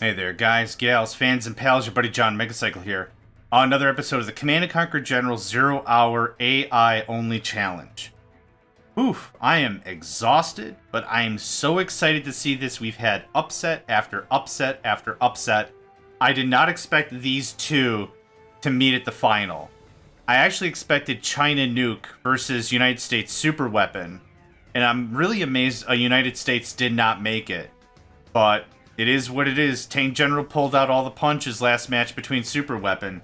Hey there, guys, gals, fans, and pals. Your buddy John Megacycle here. On another episode of the Command & Conquer General 0-Hour AI-Only Challenge. Oof, I am exhausted, but I am so excited to see this. We've had upset after upset after upset. I did not expect these two to meet at the final. I actually expected China Nuke versus United States Super Weapon, and I'm really amazed United States did not make it. But it is what it is. Tank General pulled out all the punches last match between Super Weapon.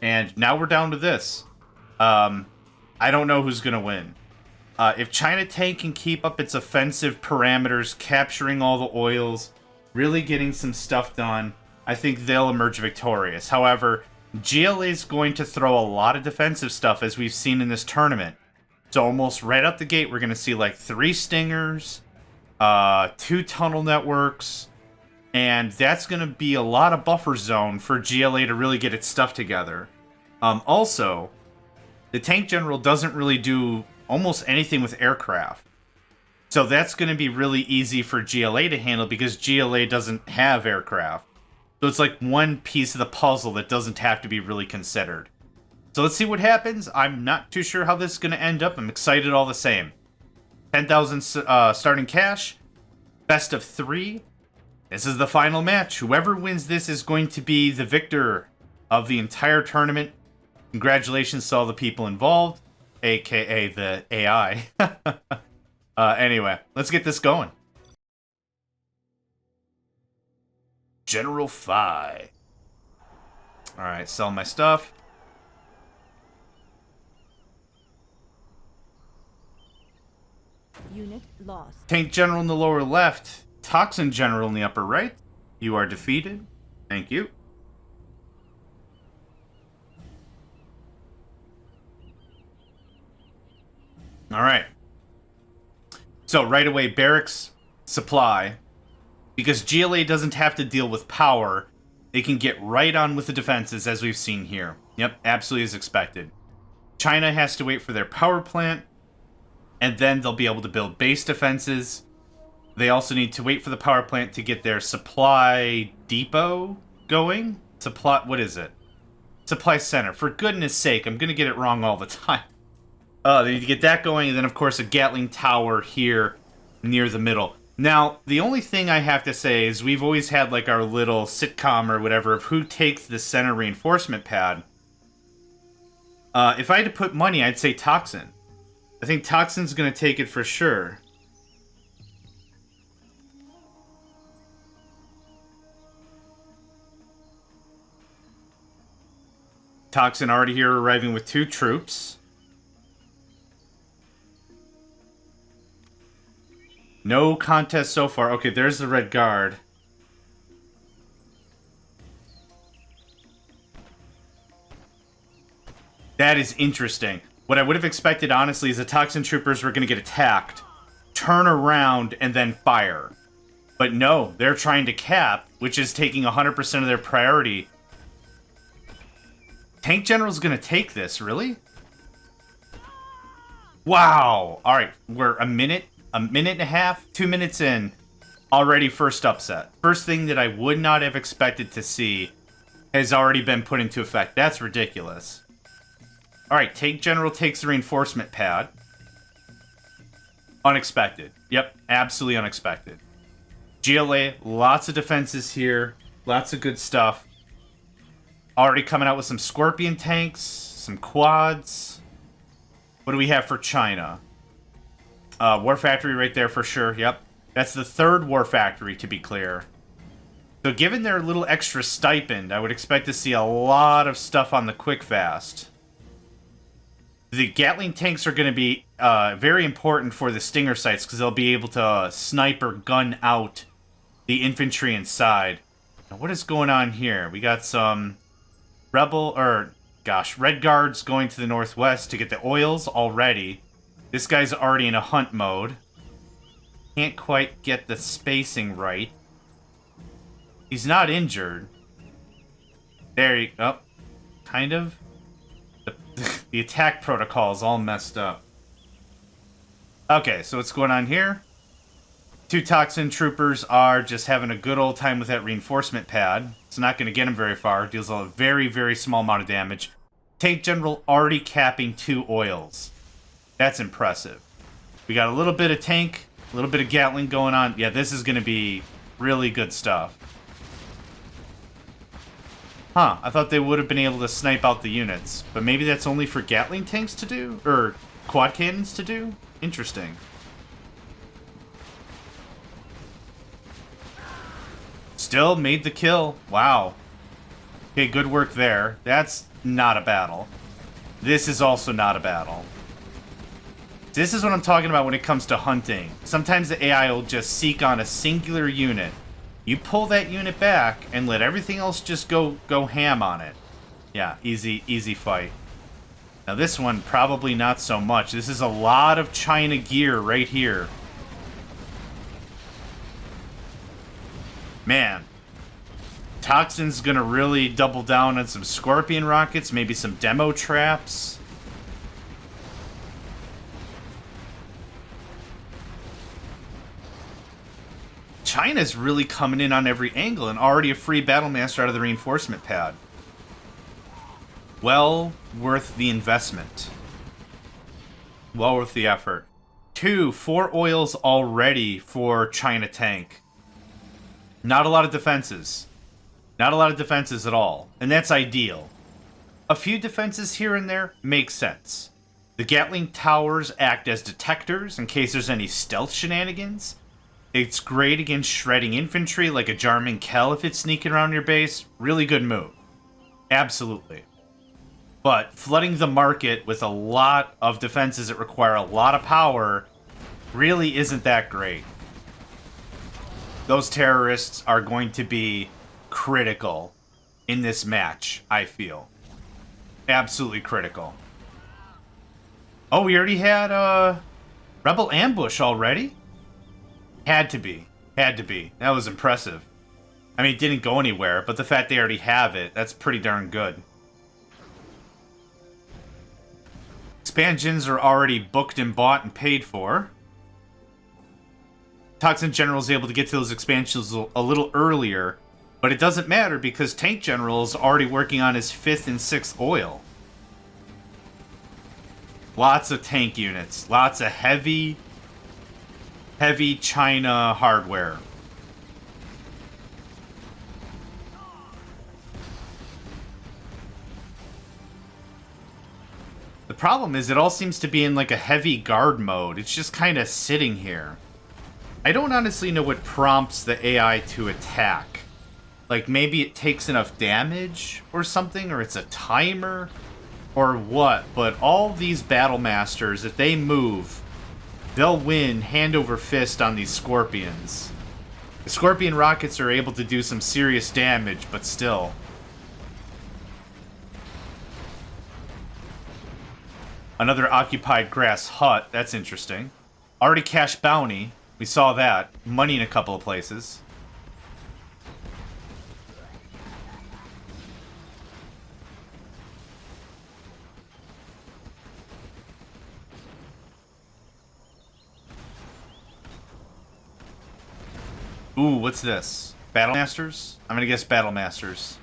And now we're down to this. I don't know who's going to win. If China Tank can keep up its offensive parameters, capturing all the oils, really getting some stuff done, I think they'll emerge victorious. However, GLA is going to throw a lot of defensive stuff, as we've seen in this tournament. So almost right out the gate, we're going to see like 3 Stingers, 2 tunnel networks, and that's going to be a lot of buffer zone for GLA to really get its stuff together. Also, the Tank General doesn't really do almost anything with aircraft. So that's going to be really easy for GLA to handle because GLA doesn't have aircraft. So it's like one piece of the puzzle that doesn't have to be really considered. So let's see what happens. I'm not too sure how this is going to end up. I'm excited all the same. 10,000 starting cash. Best of 3. This is the final match. Whoever wins this is going to be the victor of the entire tournament. Congratulations to all the people involved, aka the AI. Anyway, let's get this going. General Phi. Alright, sell my stuff. Unit lost. Tank General in the lower left. Toxin General in the upper right. You are defeated. Thank you. Alright. So right away, barracks, supply. Because GLA doesn't have to deal with power, they can get right on with the defenses as we've seen here. Yep, absolutely as expected. China has to wait for their power plant, and then they'll be able to build base defenses. They also need to wait for the power plant to get their supply depot going. What is it? Supply center. For goodness sake, I'm going to get it wrong all the time. They need to get that going, and then, of course, a Gatling tower here near the middle. Now, the only thing I have to say is we've always had, like, our little sitcom or whatever of who takes the center reinforcement pad. If I had to put money, I'd say Toxin. I think Toxin's going to take it for sure. Toxin already here, arriving with 2 troops. No contest so far. Okay, there's the Red Guard. That is interesting. What I would have expected, honestly, is the Toxin troopers were going to get attacked, turn around, and then fire. But no, they're trying to cap, which is taking 100% of their priority. Tank General's gonna take this, really? Wow! Alright, we're a minute and a half, 2 minutes in, already first upset. First thing that I would not have expected to see has already been put into effect. That's ridiculous. Alright, Tank General takes the reinforcement pad. Unexpected. Yep, absolutely unexpected. GLA, lots of defenses here, lots of good stuff. Already coming out with some Scorpion tanks, some quads. What do we have for China? War Factory right there for sure, yep. That's the 3rd War Factory, to be clear. So given their little extra stipend, I would expect to see a lot of stuff on the quick fast. The Gatling tanks are going to be very important for the Stinger sites, because they'll be able to snipe or gun out the infantry inside. Now, what is going on here? We got some Red Guards going to the northwest to get the oils already. This guy's already in a hunt mode. Can't quite get the spacing right. He's not injured. There you go. Oh, kind of. The attack protocol is all messed up. Okay, so what's going on here? Two Toxin troopers are just having a good old time with that reinforcement pad. It's not going to get them very far. Deals a very, very small amount of damage. Tank General already capping 2 oils. That's impressive. We got a little bit of tank, a little bit of Gatling going on. Yeah, this is going to be really good stuff. Huh, I thought they would have been able to snipe out the units. But maybe that's only for Gatling tanks to do? Or quad cannons to do? Interesting. Still made the kill. Wow. Okay, good work there. That's not a battle. This is also not a battle. This is what I'm talking about when it comes to hunting. Sometimes the AI will just seek on a singular unit. You pull that unit back and let everything else just go ham on it. Yeah, easy fight. Now this one, probably not so much. This is a lot of China gear right here. Man. Toxin's gonna really double down on some Scorpion rockets, maybe some demo traps. China's really coming in on every angle and already a free Battlemaster out of the reinforcement pad. Well worth the investment. Well worth the effort. 4 oils already for China tank. Not a lot of defenses. Not a lot of defenses at all. And that's ideal. A few defenses here and there make sense. The Gatling towers act as detectors in case there's any stealth shenanigans. It's great against shredding infantry like a Jarman Kell if it's sneaking around your base. Really good move. Absolutely. But flooding the market with a lot of defenses that require a lot of power really isn't that great. Those terrorists are going to be critical in this match, I feel. Absolutely critical. Oh, we already had a Rebel ambush already? Had to be. Had to be. That was impressive. I mean, it didn't go anywhere, but the fact they already have it, that's pretty darn good. Expansions are already booked and bought and paid for. Toxin General is able to get to those expansions a little earlier, but it doesn't matter because Tank General is already working on his 5th and 6th oil. Lots of tank units. Lots of heavy China hardware. The problem is it all seems to be in like a heavy guard mode. It's just kind of sitting here. I don't honestly know what prompts the AI to attack. Like maybe it takes enough damage or something, or it's a timer or what, but all these battle masters, if they move, they'll win hand over fist on these Scorpions. The Scorpion rockets are able to do some serious damage, but still. Another occupied grass hut, that's interesting. Already cash bounty, we saw that. Money in a couple of places. Ooh, what's this? Battlemasters? I'm gonna guess Battlemasters.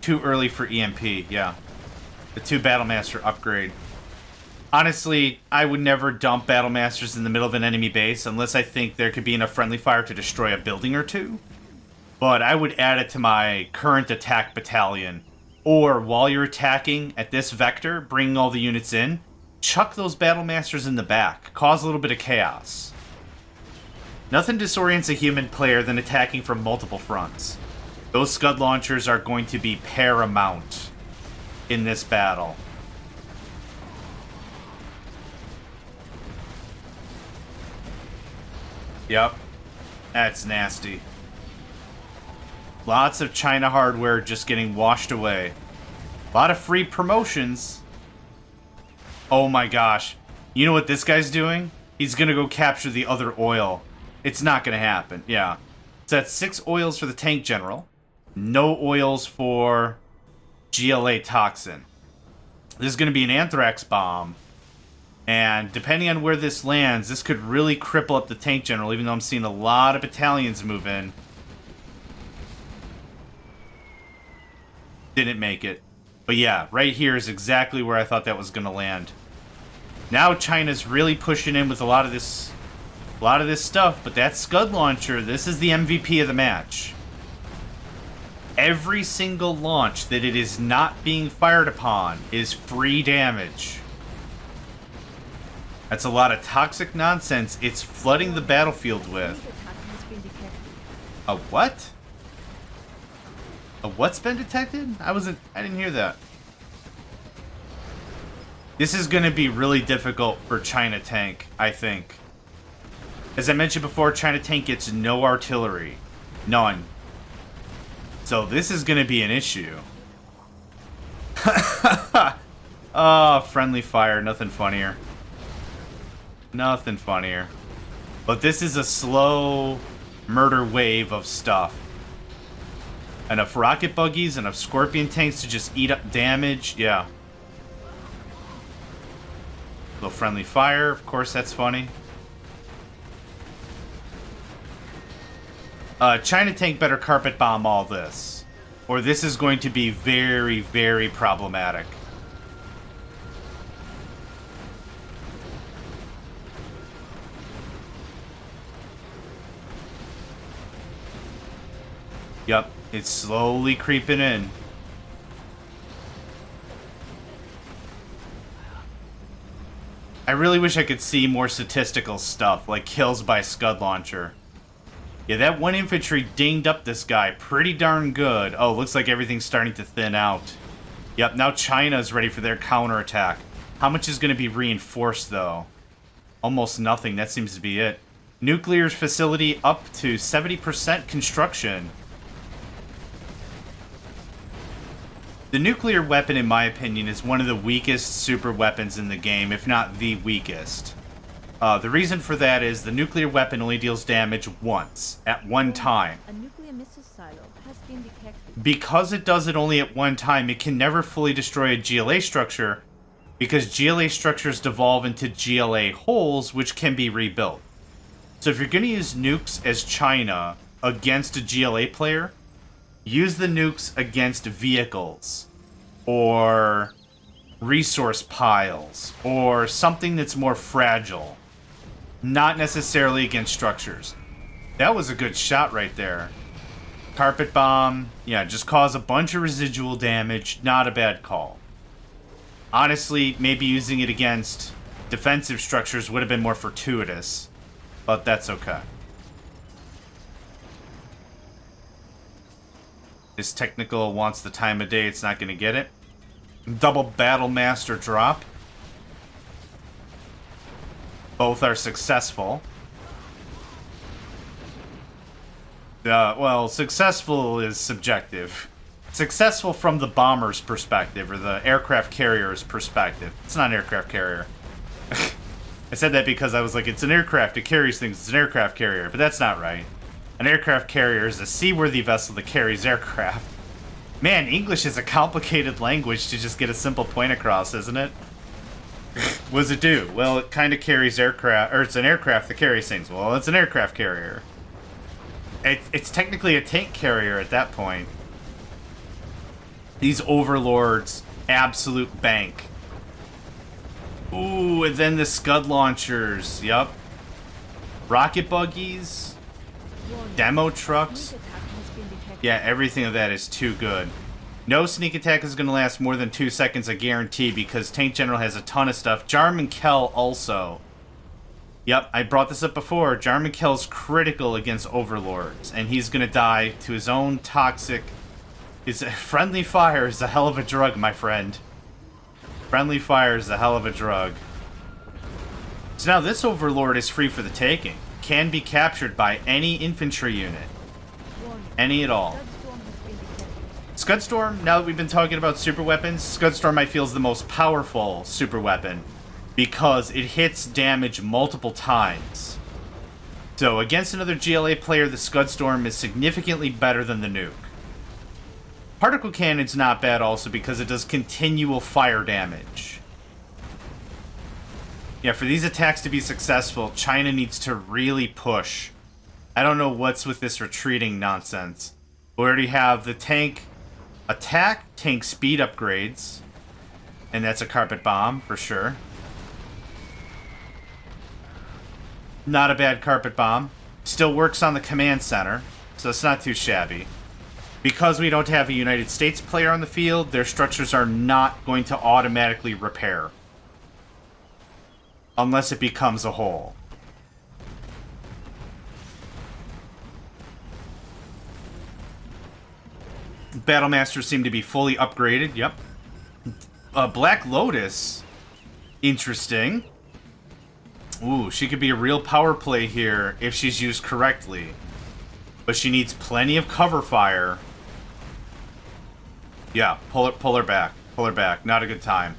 Too early for EMP, yeah. The 2 Battlemaster upgrade. Honestly, I would never dump Battlemasters in the middle of an enemy base unless I think there could be enough friendly fire to destroy a building or 2. But I would add it to my current attack battalion. Or while you're attacking at this vector, bringing all the units in, chuck those Battlemasters in the back. Cause a little bit of chaos. Nothing disorients a human player than attacking from multiple fronts. Those Scud launchers are going to be paramount in this battle. Yep. That's nasty. Lots of China hardware just getting washed away. A lot of free promotions. Oh my gosh. You know what this guy's doing? He's gonna go capture the other oil. It's not gonna happen, yeah. So that's 6 oils for the Tank General. No oils for GLA Toxin. This is gonna be an Anthrax bomb. And depending on where this lands, this could really cripple up the tank general, even though I'm seeing a lot of battalions move in. Didn't make it. But yeah, right here is exactly where I thought that was going to land. Now China's really pushing in with a lot of this stuff, but that Scud launcher, this is the MVP of the match. Every single launch that it is not being fired upon is free damage. That's a lot of toxic nonsense it's flooding the battlefield with. A what? A what's been detected? I didn't hear that. This is going to be really difficult for China tank, I think. As I mentioned before, China tank gets no artillery. None. So this is going to be an issue. Oh, friendly fire. Nothing funnier. Nothing funnier. But this is a slow murder wave of stuff. Enough rocket buggies, enough scorpion tanks to just eat up damage. Yeah. Little friendly fire. Of course, that's funny. China tank better carpet bomb all this, or this is going to be very, very problematic. Yep, it's slowly creeping in. I really wish I could see more statistical stuff, like kills by Scud launcher. Yeah, that one infantry dinged up this guy pretty darn good. Oh, looks like everything's starting to thin out. Yep, now China's ready for their counterattack. How much is going to be reinforced, though? Almost nothing. That seems to be it. Nuclear facility up to 70% construction. The nuclear weapon, in my opinion, is one of the weakest super weapons in the game, if not the weakest. The reason for that is the nuclear weapon only deals damage once, at one time. A nuclear missile silo has been detected. Because it does it only at one time, it can never fully destroy a GLA structure, because GLA structures devolve into GLA holes, which can be rebuilt. So if you're going to use nukes as China against a GLA player, use the nukes against vehicles, or resource piles, or something that's more fragile. Not necessarily against structures. That was a good shot right there. Carpet bomb, yeah, just cause a bunch of residual damage. Not a bad call. Honestly, maybe using it against defensive structures would have been more fortuitous, but that's okay. This technical wants the time of day, it's not going to get it. Double Battle Master drop. Both are successful. Well, successful is subjective. Successful from the bomber's perspective, or the aircraft carrier's perspective. It's not an aircraft carrier. I said that because I was like, it's an aircraft, it carries things, it's an aircraft carrier, but that's not right. An aircraft carrier is a seaworthy vessel that carries aircraft. Man, English is a complicated language to just get a simple point across, isn't it? What does it do? Well, it kind of carries aircraft, or it's an aircraft that carries things. Well, it's an aircraft carrier. It's technically a tank carrier at that point. These overlords, absolute bank. Ooh, and then the Scud launchers. Yup. Rocket buggies. Demo trucks. Yeah, everything of that is too good. No sneak attack is going to last more than 2 seconds, I guarantee, because Tank General has a ton of stuff. Jarman Kell also. Yep, I brought this up before. Jarman Kell's critical against overlords, and he's going to die to his own toxic... Friendly fire is a hell of a drug, my friend. Friendly fire is a hell of a drug. So now this overlord is free for the taking. Can be captured by any infantry unit. Any at all. Scudstorm, now that we've been talking about super weapons, Scudstorm I feel is the most powerful super weapon because it hits damage multiple times. So against another GLA player, the Scudstorm is significantly better than the nuke. Particle Cannon's not bad also because it does continual fire damage. Yeah, for these attacks to be successful, China needs to really push. I don't know what's with this retreating nonsense. We already have the tank attack, tank speed upgrades. And that's a carpet bomb, for sure. Not a bad carpet bomb. Still works on the command center, so it's not too shabby. Because we don't have a United States player on the field, their structures are not going to automatically repair. Unless it becomes a hole. Battlemasters seem to be fully upgraded, yep. Black Lotus. Interesting. Ooh, she could be a real power play here if she's used correctly. But she needs plenty of cover fire. Yeah, pull her back. Pull her back. Not a good time.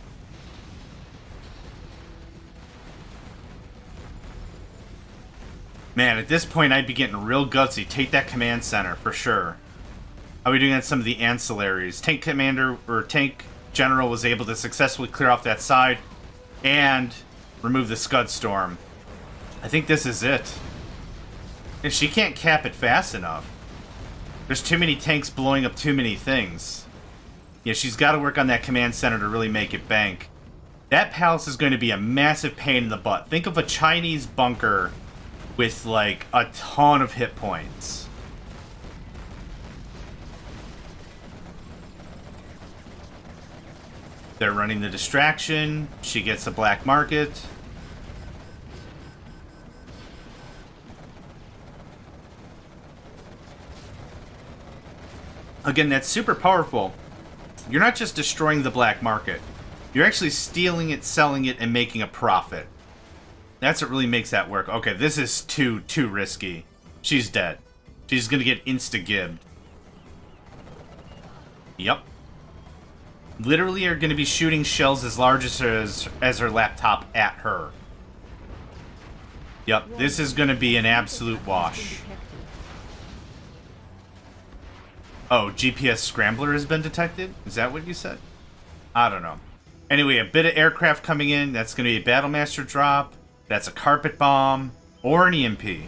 Man, at this point, I'd be getting real gutsy. Take that command center, for sure. How are we doing on some of the ancillaries? Tank Commander, or Tank General was able to successfully clear off that side and remove the Scud Storm. I think this is it. If she can't cap it fast enough. There's too many tanks blowing up too many things. Yeah, she's got to work on that command center to really make it bank. That palace is going to be a massive pain in the butt. Think of a Chinese bunker with, like, a ton of hit points. They're running the distraction. She gets the black market. Again, that's super powerful. You're not just destroying the black market. You're actually stealing it, selling it, and making a profit. That's what really makes that work. Okay, this is too risky. She's dead. She's gonna get insta-gibbed. Yep. Literally are gonna be shooting shells as large as her laptop at her. Yep, this is gonna be an absolute wash. Oh, GPS Scrambler has been detected? Is that what you said? I don't know. Anyway, a bit of aircraft coming in. That's going to be a Battlemaster drop. That's a carpet bomb. Or an EMP.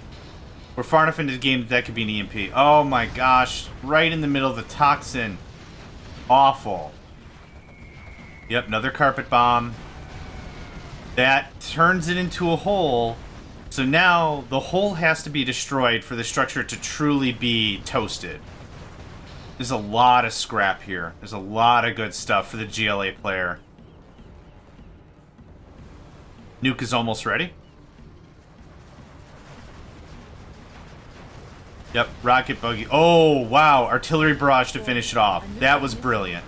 We're far enough into the game that could be an EMP. Oh my gosh. Right in the middle of the Toxin. Awful. Yep, another carpet bomb. That turns it into a hole. So now the hole has to be destroyed for the structure to truly be toasted. There's a lot of scrap here. There's a lot of good stuff for the GLA player. Nuke is almost ready. Yep, rocket buggy. Oh, wow. Artillery barrage to finish it off. That was brilliant.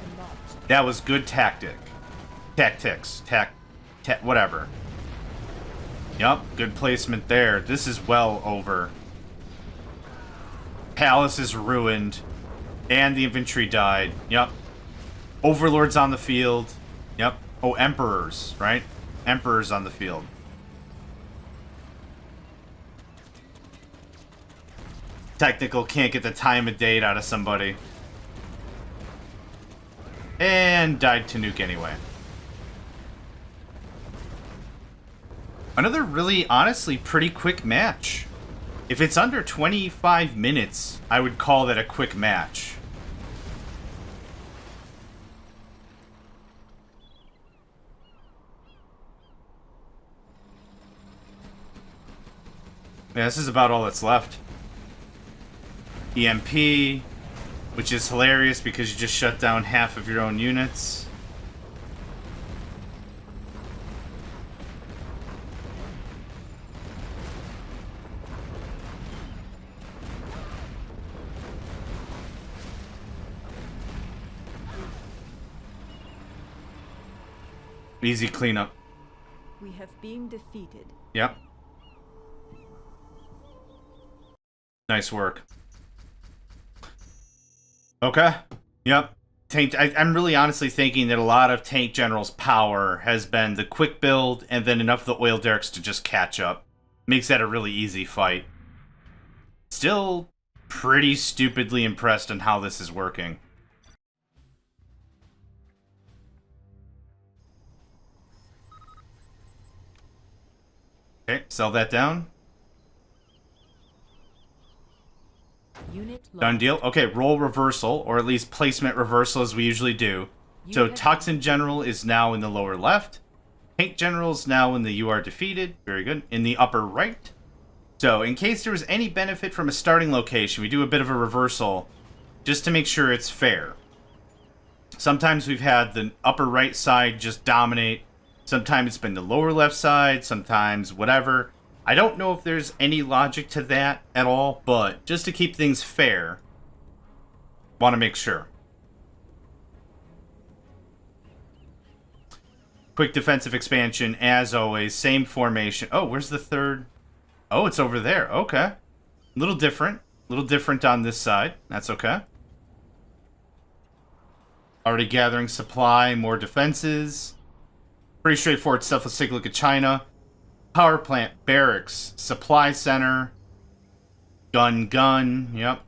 That was good tactic. Tactics. Whatever. Yep, good placement there. This is well over. Palace is ruined. And the infantry died. Yep. Overlords on the field. Yep. Oh, emperors, right? Emperors on the field. Technical can't get the time of date out of somebody. And died to nuke anyway. Another really, honestly, pretty quick match. If it's under 25 minutes, I would call that a quick match. Yeah, this is about all that's left. EMP, which is hilarious because you just shut down half of your own units. Easy cleanup. We have been defeated. Yep. Nice work. Okay. Yep. I'm really honestly thinking that a lot of Tank General's power has been the quick build and then enough of the oil derricks to just catch up. Makes that a really easy fight. Still pretty stupidly impressed on how this is working. Okay, sell that down. Unit lost. Done deal. Okay, roll reversal, or at least placement reversal as we usually do. So Toxin General is now in the lower left. Tank General is now in the you are defeated. Very good. In the upper right. So in case there was any benefit from a starting location, we do a bit of a reversal just to make sure it's fair. Sometimes we've had the upper right side just dominate. Sometimes it's been the lower left side. Sometimes whatever. I don't know if there's any logic to that at all, but just to keep things fair, want to make sure. Quick defensive expansion, as always. Same formation. Oh, where's the third? Oh, it's over there. Okay. A little different. A little different on this side. That's okay. Already gathering supply, more defenses. Pretty straightforward stuff. Let's take a look at China. Power plant, barracks, supply center, gun. Yep.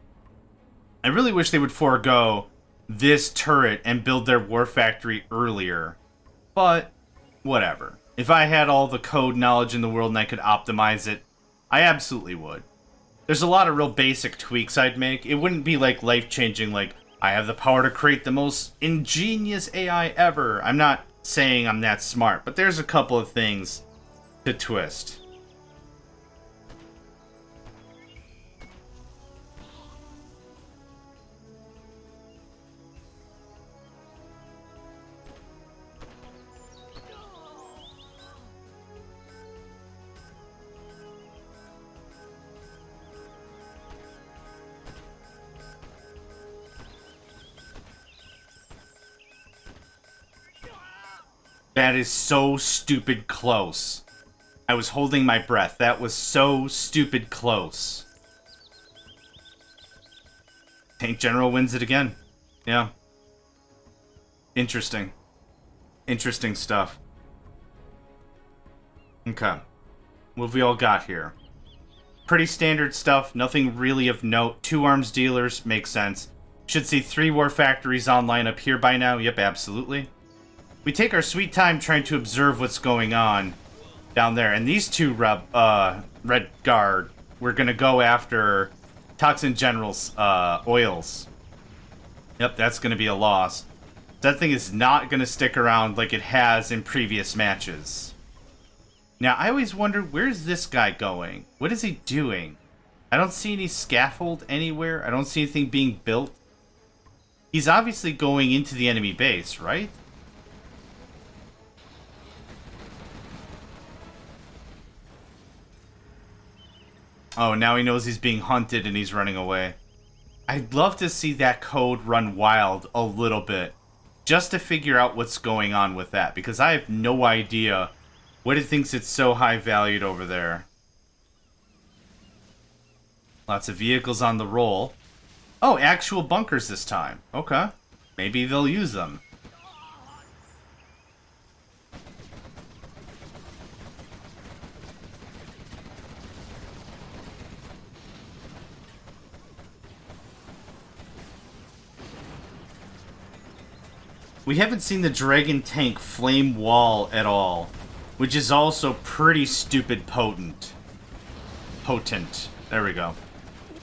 I really wish they would forego this turret and build their war factory earlier. But, whatever. If I had all the code knowledge in the world and I could optimize it, I absolutely would. There's a lot of real basic tweaks I'd make. It wouldn't be like life-changing, like, I have the power to create the most ingenious AI ever. I'm not saying I'm that smart, but there's a couple of things to twist. That is so stupid close. I was holding my breath. That was so stupid close. Tank General wins it again. Yeah. Interesting. Interesting stuff. Okay. What have we all got here? Pretty standard stuff. Nothing really of note. 2 arms dealers. Makes sense. Should see 3 war factories online up here by now. Yep, absolutely. We take our sweet time trying to observe what's going on down there. And these 2 Red Guard, we're going to go after Toxin General's oils. Yep, that's going to be a loss. That thing is not going to stick around like it has in previous matches. Now, I always wonder, where's this guy going? What is he doing? I don't see any scaffold anywhere. I don't see anything being built. He's obviously going into the enemy base, right? Oh, now he knows he's being hunted and he's running away. I'd love to see that code run wild a little bit, just to figure out what's going on with that, because I have no idea what it thinks it's so high valued over there. Lots of vehicles on the roll. Oh, actual bunkers this time. Okay. Maybe they'll use them. We haven't seen the Dragon Tank flame wall at all, which is also pretty stupid potent. There we go.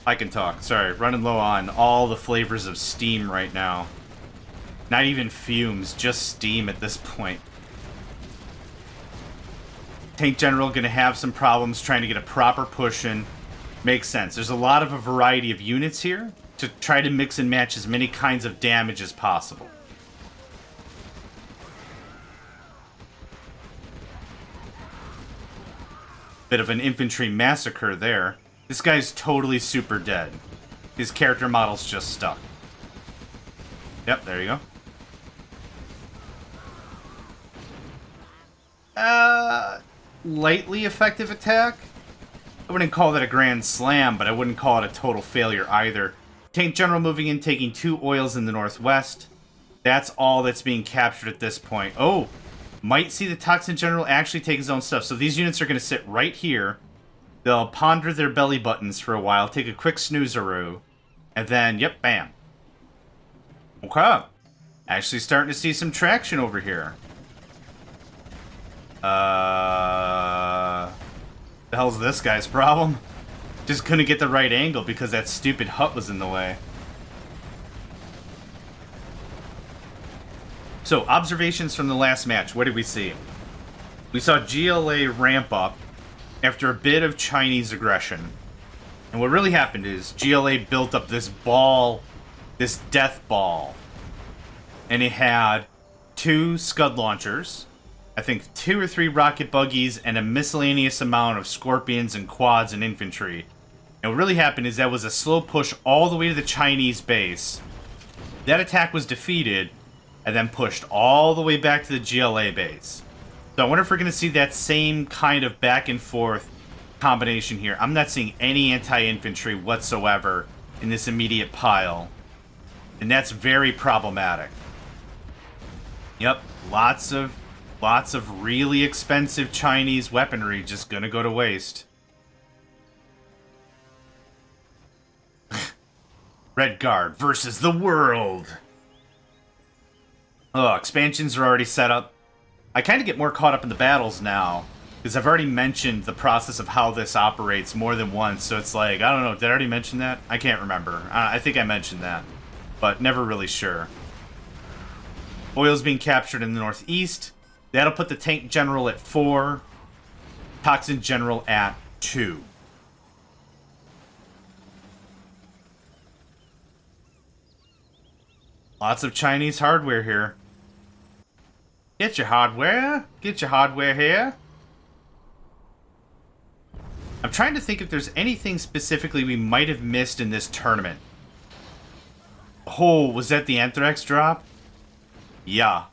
I can talk. Sorry, running low on all the flavors of steam right now. Not even fumes, just steam at this point. Tank General gonna have some problems trying to get a proper push in. Makes sense. There's a lot of a variety of units here to try to mix and match as many kinds of damage as possible. Bit of an infantry massacre there. This guy's totally super dead. His character model's just stuck. Yep, there you go. Lightly effective attack? I wouldn't call that a grand slam, but I wouldn't call it a total failure either. Tank General moving in, taking 2 oils in the northwest. That's all that's being captured at this point. Oh! Might see the Toxin General actually take his own stuff. So these units are going to sit right here. They'll ponder their belly buttons for a while, take a quick snoozeroo, and then, yep, bam. Okay. Actually starting to see some traction over here. The hell's this guy's problem? Just couldn't get the right angle because that stupid hut was in the way. So, observations from the last match. What did we see? We saw GLA ramp up after a bit of Chinese aggression. And what really happened is GLA built up this ball, this death ball. And it had 2 Scud launchers, I think 2 or 3 rocket buggies, and a miscellaneous amount of Scorpions and quads and infantry. And what really happened is that was a slow push all the way to the Chinese base. That attack was defeated, and then pushed all the way back to the GLA base. So I wonder if we're going to see that same kind of back and forth combination here. I'm not seeing any anti-infantry whatsoever in this immediate pile. And that's very problematic. Yep, lots of really expensive Chinese weaponry just gonna go to waste. Red Guard versus the world. Oh, expansions are already set up. I kind of get more caught up in the battles now, because I've already mentioned the process of how this operates more than once, so it's like, I don't know, did I already mention that? I can't remember. I think I mentioned that, but never really sure. Oil's being captured in the northeast. That'll put the Tank General at 4, Toxin General at 2. Lots of Chinese hardware here. Get your hardware. Get your hardware here. I'm trying to think if there's anything specifically we might have missed in this tournament. Oh, was that the Anthrax drop? Yeah.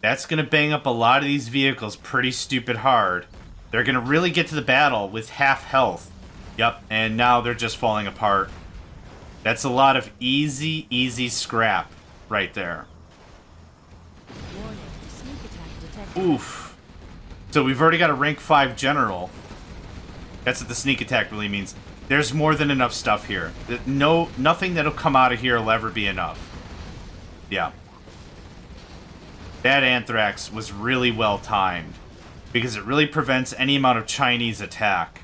That's going to bang up a lot of these vehicles pretty stupid hard. They're going to really get to the battle with half health. Yep, and now they're just falling apart. That's a lot of easy scrap right there. Oof. So we've already got a rank 5 general. That's what the sneak attack really means. There's more than enough stuff here. Nothing that'll come out of here will ever be enough. Yeah. That Anthrax was really well timed, because it really prevents any amount of Chinese attack.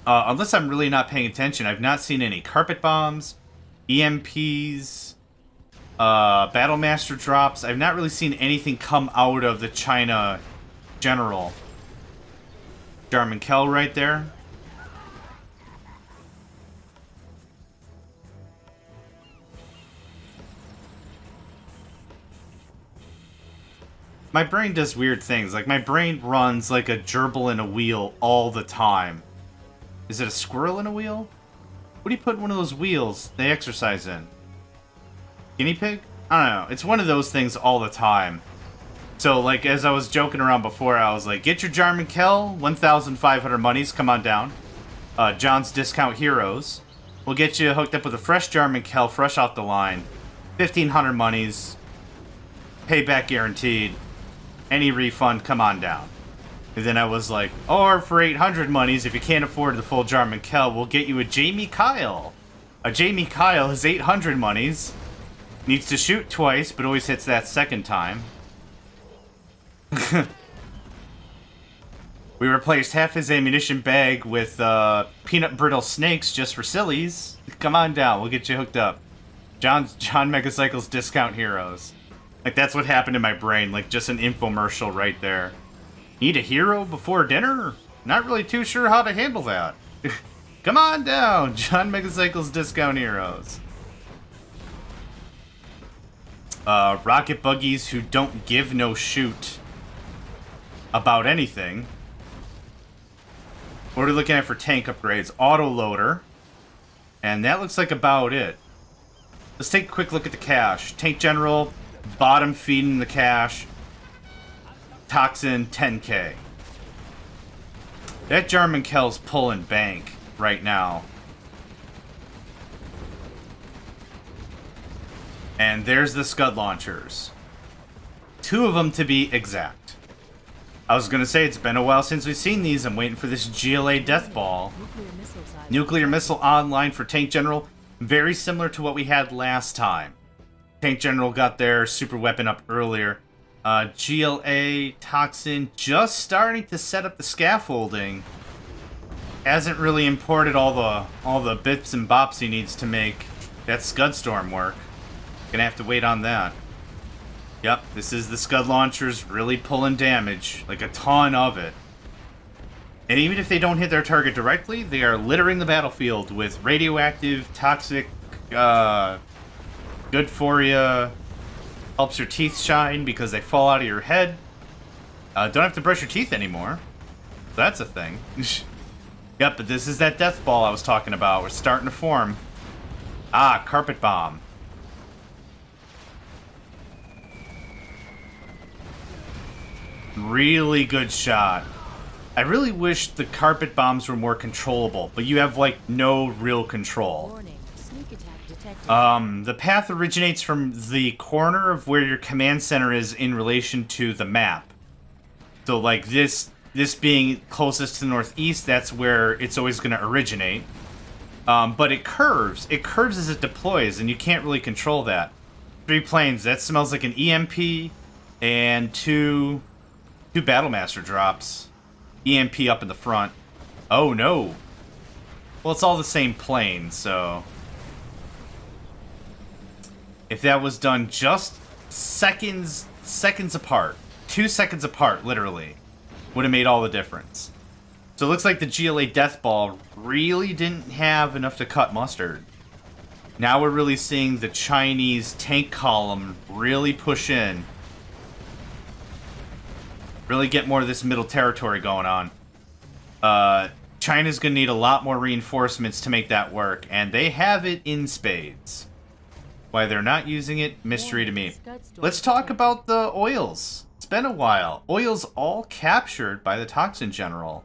Unless I'm really not paying attention, I've not seen any carpet bombs, EMPs, Battlemaster drops. I've not really seen anything come out of the China general. Jarman Kell right there. My brain does weird things. Like, my brain runs like a gerbil in a wheel all the time. Is it a squirrel in a wheel? What do you put in one of those wheels they exercise in? Guinea pig? I don't know. It's one of those things all the time. So, like, as I was joking around before, I was like, get your Jarman Kell, 1,500 monies, come on down. John's Discount Heroes. We'll get you hooked up with a fresh Jarman Kell, fresh off the line. 1,500 monies. Payback guaranteed. Any refund, come on down. And then I was like, or for 800 monies, if you can't afford the full Jarman Kell, we'll get you a Jamie Kyle. A Jamie Kyle has 800 monies. Needs to shoot twice, but always hits that second time. We replaced half his ammunition bag with peanut brittle snakes just for sillies. Come on down, we'll get you hooked up. John Megacycle's Discount Heroes. Like, that's what happened in my brain, like just an infomercial right there. Need a hero before dinner? Not really too sure how to handle that. Come on down, John Megacycle's Discount Heroes. Rocket buggies who don't give no shoot about anything. What are we looking at for tank upgrades? Autoloader. And that looks like about it. Let's take a quick look at the cache. Tank General, bottom feeding the cache. Toxin, 10k. That Jarman Kell's pulling bank right now. And there's the Scud launchers. 2 of them to be exact. I was going to say, it's been a while since we've seen these. I'm waiting for this GLA Death Ball. Nuclear missile online for Tank General. Very similar to what we had last time. Tank General got their super weapon up earlier. GLA Toxin just starting to set up the scaffolding. Hasn't really imported all the bits and bops he needs to make that Scud Storm work. Gonna have to wait on that. Yep, this is the Scud launchers really pulling damage, like a ton of it. And even if they don't hit their target directly, they are littering the battlefield with radioactive, toxic, good for you, helps your teeth shine because they fall out of your head. Don't have to brush your teeth anymore. That's a thing. Yep, but this is that death ball I was talking about. We're starting to form. Ah, carpet bomb. Really good shot. I really wish the carpet bombs were more controllable, but you have, like, no real control. Warning. Sneak attack detected. The path originates from the corner of where your command center is in relation to the map. So, like, this being closest to the northeast, that's where it's always going to originate. But it curves. It curves as it deploys, and you can't really control that. 3 planes. That smells like an EMP and two Battlemaster drops. EMP up in the front. Oh, no. Well, it's all the same plane, so... If that was done just seconds apart, 2 seconds apart, literally, would have made all the difference. So it looks like the GLA Death Ball really didn't have enough to cut mustard. Now we're really seeing the Chinese tank column really push in. Really get more of this middle territory going on. China's going to need a lot more reinforcements to make that work, and they have it in spades. Why they're not using it, mystery to me. Let's talk about the oils. It's been a while. Oils all captured by the Toxin General.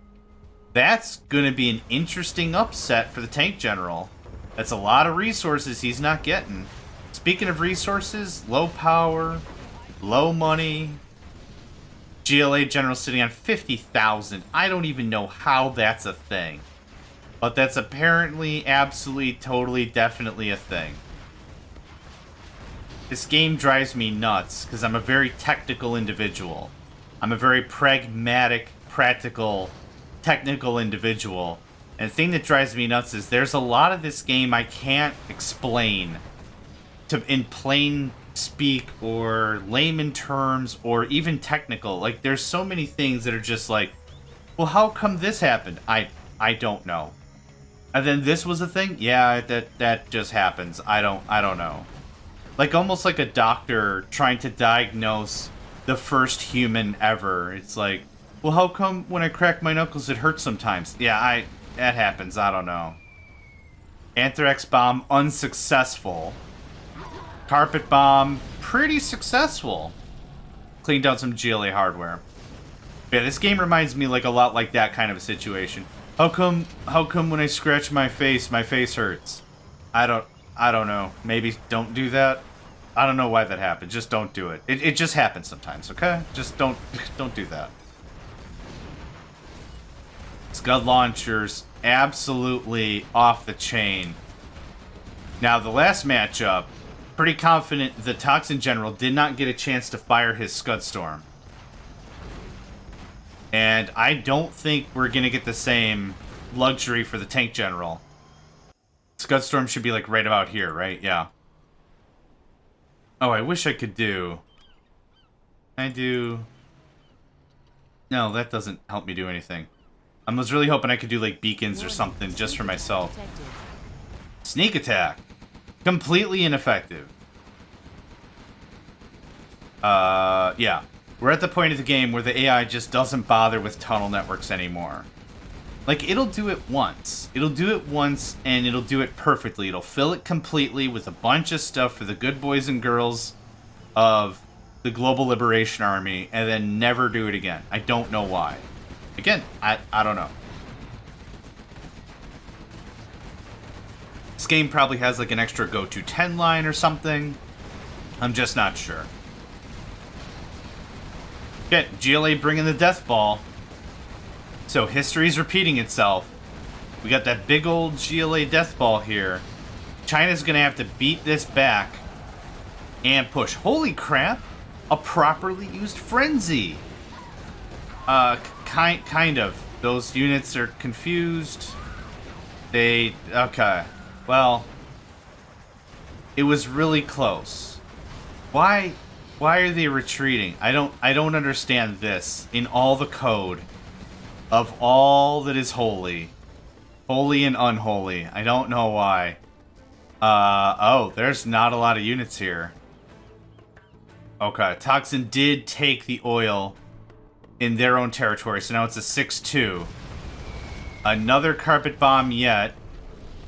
That's going to be an interesting upset for the Tank General. That's a lot of resources he's not getting. Speaking of resources, low power, low money... GLA General sitting on 50,000. I don't even know how that's a thing. But that's apparently, absolutely, totally, definitely a thing. This game drives me nuts, because I'm a very technical individual. I'm a very pragmatic, practical, technical individual. And the thing that drives me nuts is there's a lot of this game I can't explain in plain speak or layman terms or even technical. Like, there's so many things that are just like, well, how come this happened? I don't know. And then this was a thing? Yeah, that just happens. I don't know. Like, almost like a doctor trying to diagnose the first human ever. It's like, well, how come when I crack my knuckles it hurts sometimes? Yeah, that happens. I don't know. Anthrax bomb unsuccessful. Carpet bomb, pretty successful. Cleaned out some GLA hardware. Yeah, this game reminds me like a lot like that kind of a situation. How come when I scratch my face hurts? I don't know. Maybe don't do that. I don't know why that happened. Just don't do it. It just happens sometimes, okay? Just don't do that. Scud launchers, absolutely off the chain. Now, the last matchup, pretty confident the Toxin General did not get a chance to fire his Scud Storm. And I don't think we're going to get the same luxury for the Tank General. Scud Storm should be like right about here, right? Yeah. Oh, I wish I could do... I do... No, that doesn't help me do anything. I was really hoping I could do like beacons or something just for myself. Sneak attack. Completely ineffective. Yeah. We're at the point of the game where the AI just doesn't bother with tunnel networks anymore. Like, it'll do it once. It'll do it once, and it'll do it perfectly. It'll fill it completely with a bunch of stuff for the good boys and girls of the Global Liberation Army, and then never do it again. I don't know why. Again, I don't know. This game probably has like an extra go-to 10 line or something. I'm just not sure. Okay, GLA bringing the death ball. So history's repeating itself. We got that big old GLA death ball here. China's gonna have to beat this back and push. Holy crap! a properly used frenzy. Kind of. Those units are confused. Okay. Well, it was really close. Why are they retreating? I don't understand this. In all the code of all that is holy, holy and unholy, I don't know why. Oh, there's not a lot of units here. Okay, Toxin did take the oil in their own territory, so now it's a 6-2. Another carpet bomb yet.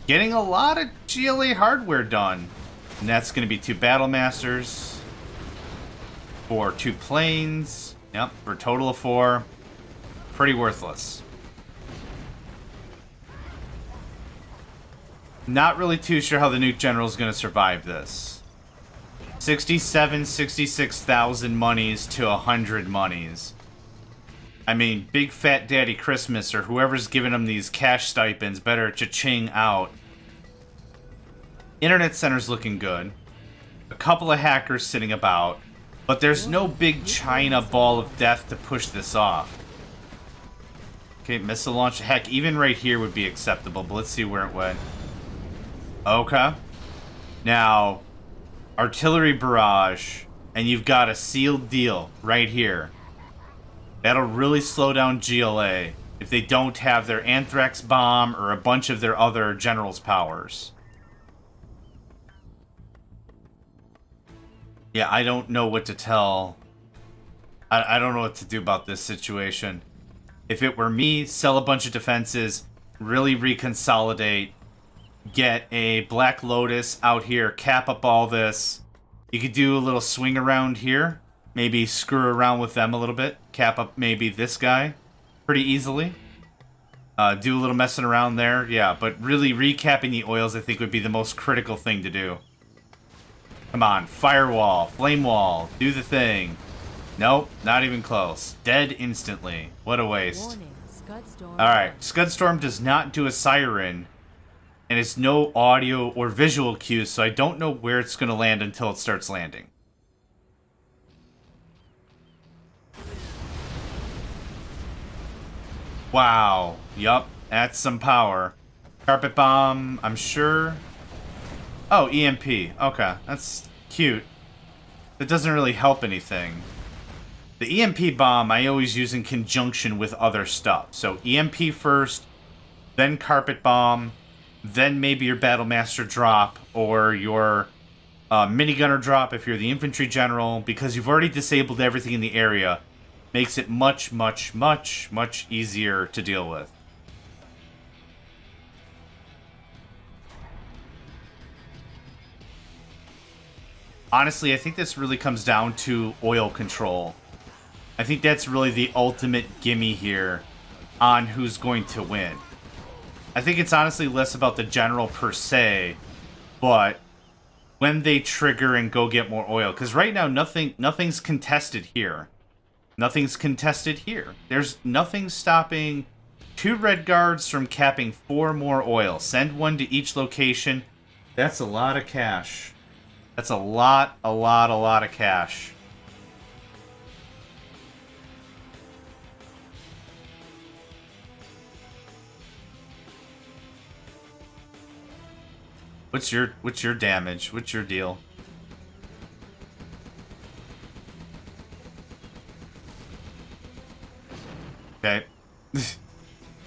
Getting a lot of GLA hardware done. And that's going to be 2 Battle Masters. For 2 planes. Yep, for a total of 4. Pretty worthless. Not really too sure how the Nuke General is going to survive this. 66,000 monies to 100 monies. I mean, Big Fat Daddy Christmas or whoever's giving them these cash stipends better cha-ching out. Internet Center's looking good. A couple of hackers sitting about. But there's no big China ball of death to push this off. Okay, missile launch. Heck, even right here would be acceptable. But let's see where it went. Okay. Now, artillery barrage. And you've got a sealed deal right here. That'll really slow down GLA if they don't have their Anthrax bomb or a bunch of their other generals' powers. Yeah, I don't know what to tell. I don't know what to do about this situation. If it were me, sell a bunch of defenses, really reconsolidate, get a Black Lotus out here, cap up all this. You could do a little swing around here. Maybe screw around with them a little bit. Cap up maybe this guy pretty easily. Do a little messing around there. Yeah, but really recapping the oils I think would be the most critical thing to do. Come on, firewall, flame wall, do the thing. Nope, not even close. Dead instantly. What a waste. Alright, Scudstorm does not do a siren. And it's no audio or visual cues, so I don't know where it's going to land until it starts landing. Wow. Yup. That's some power. Carpet bomb, I'm sure. Oh, EMP. Okay. That's cute. That doesn't really help anything. The EMP bomb I always use in conjunction with other stuff. So EMP first, then carpet bomb, then maybe your Battle Master drop or your minigunner drop if you're the infantry general, because you've already disabled everything in the area. Makes it much, much, much, much easier to deal with. Honestly, I think this really comes down to oil control. I think that's really the ultimate gimme here on who's going to win. I think it's honestly less about the general per se, but when they trigger and go get more oil. Because right now, nothing's contested here. Nothing's contested here. There's nothing stopping 2 red guards from capping 4 more oil. Send 1 to each location. That's a lot of cash. That's a lot of cash. What's your damage? What's your deal? Okay.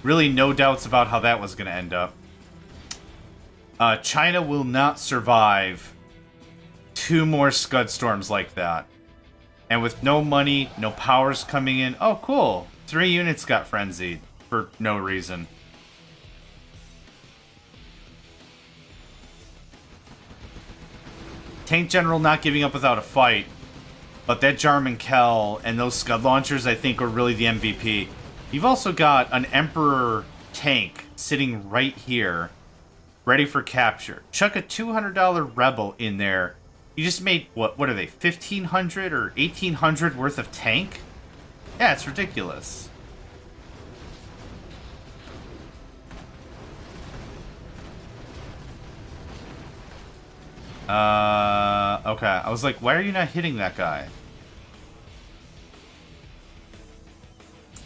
Really no doubts about how that was going to end up. China will not survive 2 more Scud Storms like that. And with no money, no powers coming in. Oh, cool. 3 units got frenzied for no reason. Tank General not giving up without a fight. But that Jarman Kell and those Scud Launchers, I think, are really the MVP. You've also got an Emperor tank sitting right here, ready for capture. Chuck a $200 Rebel in there. You just made, what are they, 1,500 or 1,800 worth of tank? Yeah, it's ridiculous. Okay. I was like, why are you not hitting that guy?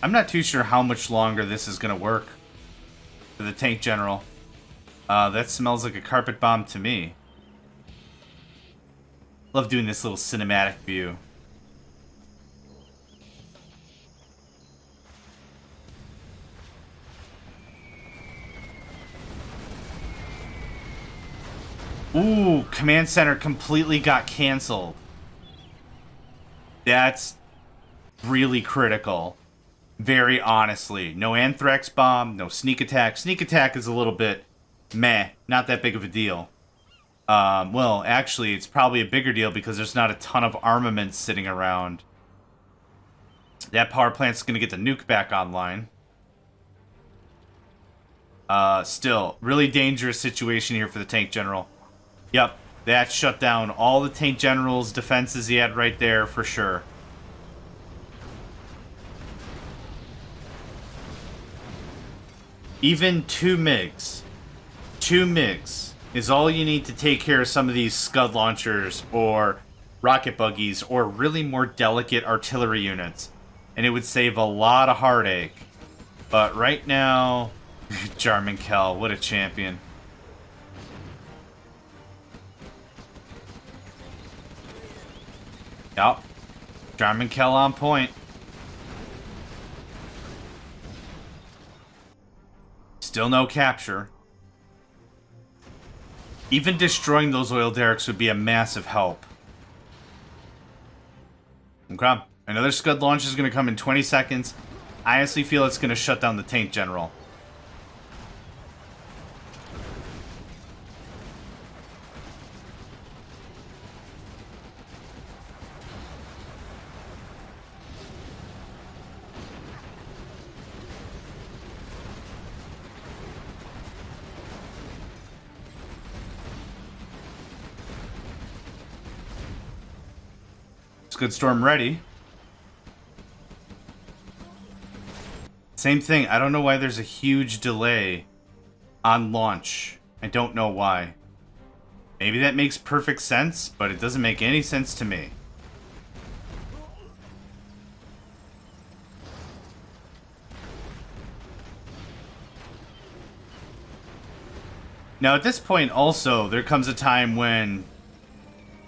I'm not too sure how much longer this is going to work for the tank general. That smells like a carpet bomb to me. Love doing this little cinematic view. Ooh, command center completely got canceled. That's really critical. Very honestly. No anthrax bomb, no sneak attack. Sneak attack is a little bit meh, not that big of a deal. Well, actually, it's probably a bigger deal because there's not a ton of armaments sitting around. That power plant's going to get the nuke back online. Still, really dangerous situation here for the tank general. Yep, that shut down all the tank general's defenses he had right there for sure. Even 2 MiGs. 2 MiGs is all you need to take care of some of these Scud launchers or rocket buggies or really more delicate artillery units. And it would save a lot of heartache. But right now, Jarman Kell, what a champion. Yep. Jarman Kell on point. Still no capture. Even destroying those oil derricks would be a massive help. Okay. Another Scud launch is going to come in 20 seconds. I honestly feel it's going to shut down the tank general. Scud Storm ready. Same thing. I don't know why there's a huge delay on launch. I don't know why. Maybe that makes perfect sense, but it doesn't make any sense to me. Now, at this point, also, there comes a time when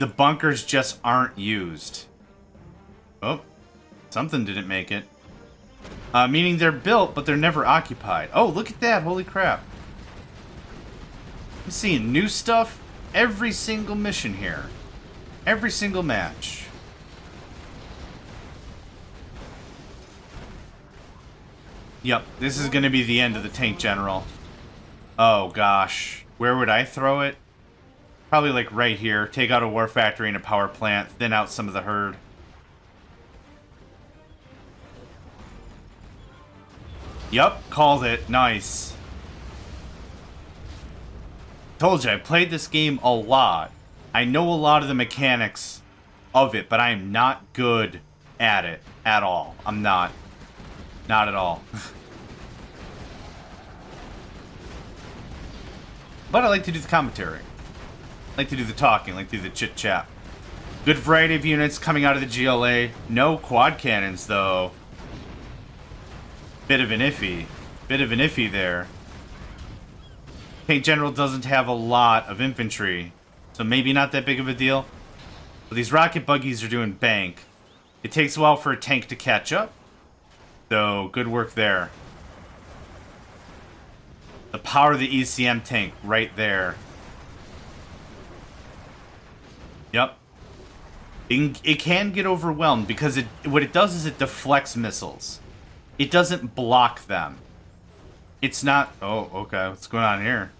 the bunkers just aren't used. Oh, something didn't make it. Meaning they're built, but they're never occupied. Oh, look at that. Holy crap. I'm seeing new stuff every single mission here. Every single match. Yep, this is going to be the end of the tank general. Oh, gosh. Where would I throw it? Probably like right here. Take out a war factory and a power plant. Thin out some of the herd. Yep, called it. Nice. Told you, I played this game a lot. I know a lot of the mechanics of it, but I am not good at it at all. I'm not. Not at all. But I like to do the commentary. I like to do the talking, I like to do the chit-chat. Good variety of units coming out of the GLA. No quad cannons, though. Bit of an iffy. Bit of an iffy there. Tank General doesn't have a lot of infantry, so maybe not that big of a deal. But these rocket buggies are doing bank. It takes a while for a tank to catch up, so good work there. The power of the ECM tank right there. Yep. It can get overwhelmed because what it does is it deflects missiles. It doesn't block them. It's not... Oh, okay. What's going on here?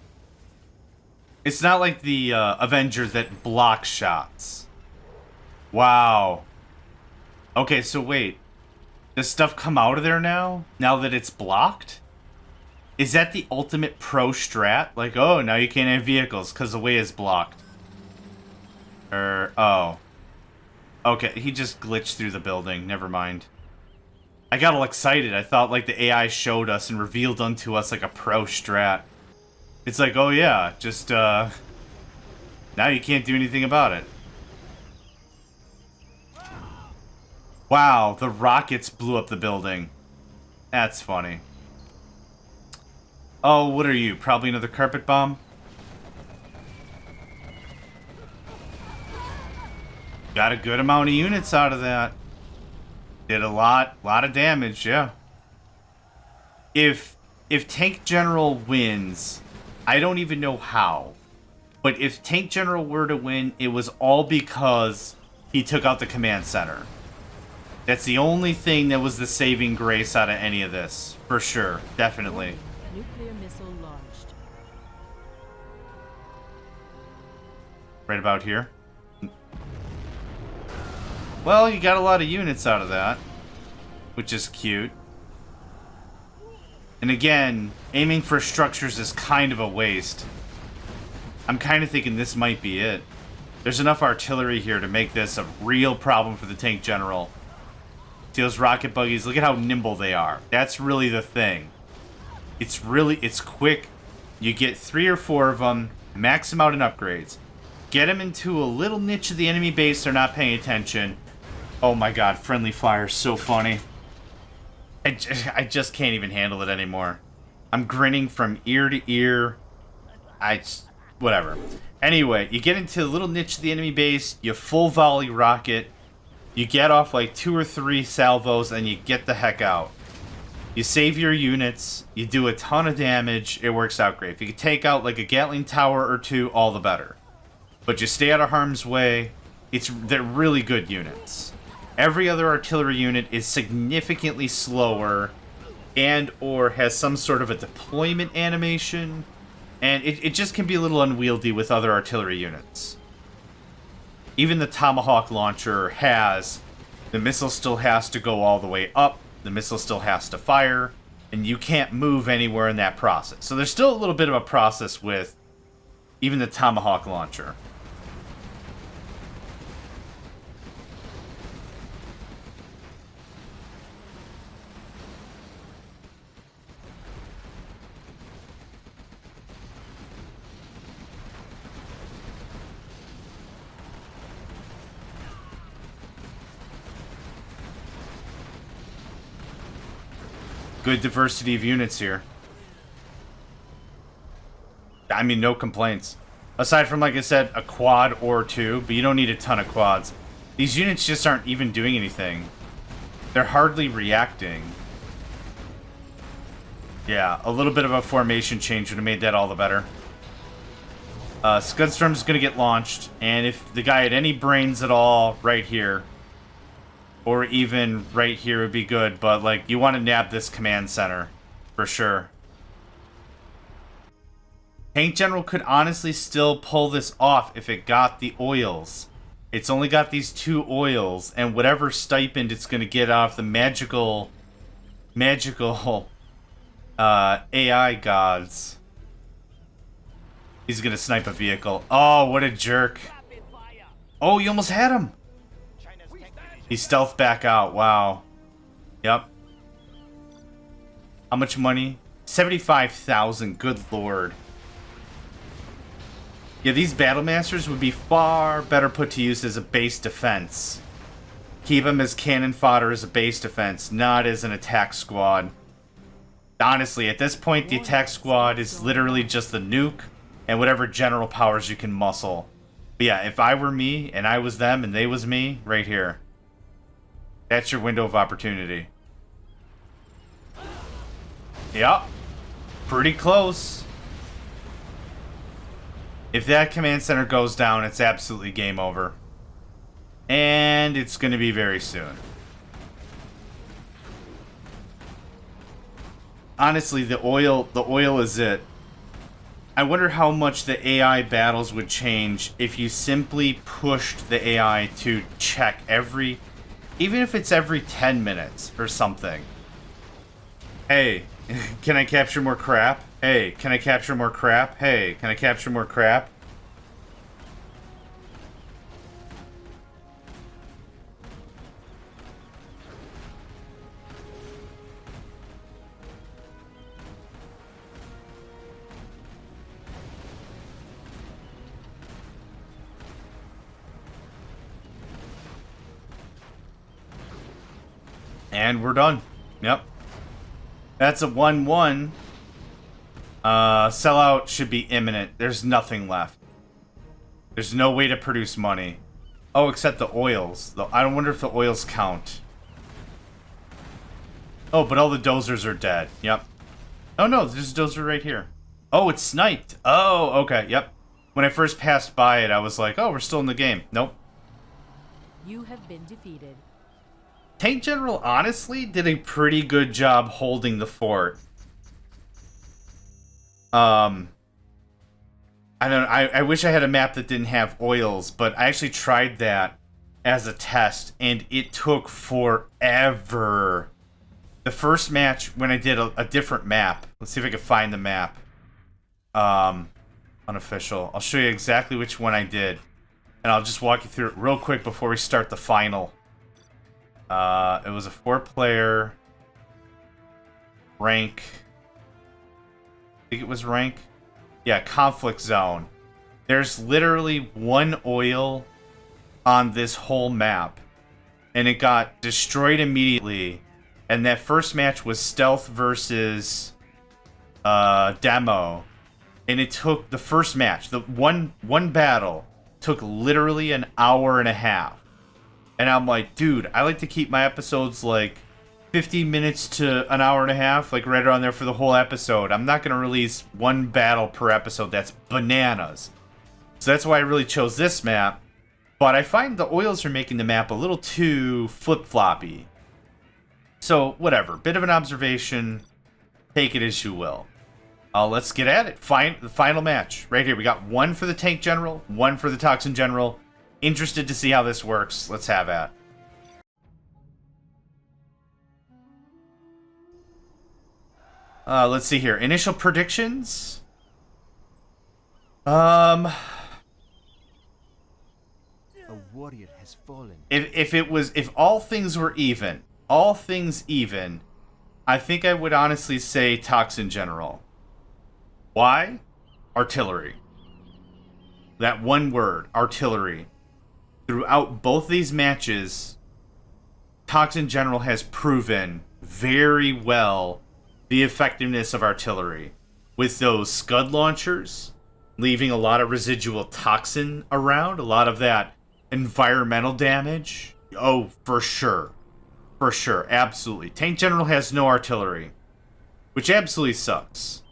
It's not like the Avenger that blocks shots. Wow. Okay, so wait. Does stuff come out of there now? Now that it's blocked? Is that the ultimate pro strat? Like, oh, now you can't have vehicles because the way is blocked. Oh. Okay, he just glitched through the building. Never mind. I got all excited. I thought, like, the AI showed us and revealed unto us, like, a pro strat. It's like, oh, yeah, just, now you can't do anything about it. Wow, the rockets blew up the building. That's funny. Oh, what are you? Probably another carpet bomb? Got a good amount of units out of that. Did a lot of damage, yeah. If Tank General wins, I don't even know how. But if Tank General were to win, it was all because he took out the command center. That's the only thing that was the saving grace out of any of this. For sure. Definitely. Nuclear missile launched. Right about here. Well, you got a lot of units out of that, which is cute. And again, aiming for structures is kind of a waste. I'm kind of thinking this might be it. There's enough artillery here to make this a real problem for the Tank General. See those rocket buggies? Look at how nimble they are. That's really the thing. It's quick. You get 3 or 4 of them, max them out in upgrades. Get them into a little niche of the enemy base they're not paying attention. Oh my god, friendly fire's so funny. I just can't even handle it anymore. I'm grinning from ear to ear. Whatever. Anyway, you get into a little niche of the enemy base, you full volley rocket, you get off like 2 or 3 salvos, and you get the heck out. You save your units, you do a ton of damage, it works out great. If you can take out like a Gatling tower or 2, all the better. But you stay out of harm's way, they're really good units. Every other artillery unit is significantly slower and or has some sort of a deployment animation. And it just can be a little unwieldy with other artillery units. Even the Tomahawk launcher the missile still has to go all the way up, the missile still has to fire, and you can't move anywhere in that process. So there's still a little bit of a process with even the Tomahawk launcher. Good diversity of units here. I mean, no complaints. Aside from, like I said, a quad or 2, but you don't need a ton of quads. These units just aren't even doing anything. They're hardly reacting. Yeah, a little bit of a formation change would have made that all the better. Scudstorm's gonna get launched, and if the guy had any brains at all, right here, or even right here would be good, but, like, you want to nab this command center, for sure. Tank General could honestly still pull this off if it got the oils. It's only got these 2 oils, and whatever stipend it's going to get off the magical AI gods. He's going to snipe a vehicle. Oh, what a jerk. Oh, you almost had him. He stealthed back out. Wow. Yep. How much money? 75,000. Good lord. Yeah, these Battle Masters would be far better put to use as a base defense. Keep them as cannon fodder as a base defense, not as an attack squad. Honestly, at this point, the attack squad is literally just the nuke and whatever general powers you can muscle. But yeah, if I were me and I was them and they was me, right here. That's your window of opportunity. Yep. Pretty close. If that command center goes down, it's absolutely game over. And it's going to be very soon. Honestly, the oil is it. I wonder how much the AI battles would change if you simply pushed the AI to check even if it's every 10 minutes or something. Hey, can I capture more crap? Hey, can I capture more crap? Hey, can I capture more crap? And we're done. Yep. That's a 1-1. Sellout should be imminent. There's nothing left. There's no way to produce money. Oh, except the oils. I don't wonder if the oils count. Oh, but all the dozers are dead. Yep. Oh no, there's a dozer right here. Oh, it's sniped. Oh, okay, yep. When I first passed by it, I was like, oh, we're still in the game. Nope. You have been defeated. Tank General honestly did a pretty good job holding the fort. I wish I had a map that didn't have oils, but I actually tried that as a test, and it took forever. The first match, when I did a different map, let's see if I can find the map. Unofficial. I'll show you exactly which one I did, and I'll just walk you through it real quick before we start the final. It was a 4-player rank. I think it was rank. Yeah, conflict zone. There's literally one oil on this whole map, and it got destroyed immediately. And that first match was stealth versus demo, and it took the first match, the one battle, took literally an hour and a half. And I'm like, dude, I like to keep my episodes like 50 minutes to an hour and a half, like right around there for the whole episode. I'm not going to release one battle per episode. That's bananas. So that's why I really chose this map. But I find the oils are making the map a little too flip-floppy. So, whatever. Bit of an observation. Take it as you will. Let's get at it. The final match. Right here. We got one for the Tank General, one for the Toxin General. Interested to see how this works. Let's have at. Let's see here. Initial predictions. A warrior has fallen. If all things were even, all things even, I think I would honestly say Toxin General. Why? Artillery. That one word, artillery. Throughout both these matches, Toxin General has proven very well the effectiveness of artillery. With those scud launchers, leaving a lot of residual toxin around, a lot of that environmental damage. Oh, for sure. For sure, absolutely. Tank General has no artillery, which absolutely sucks.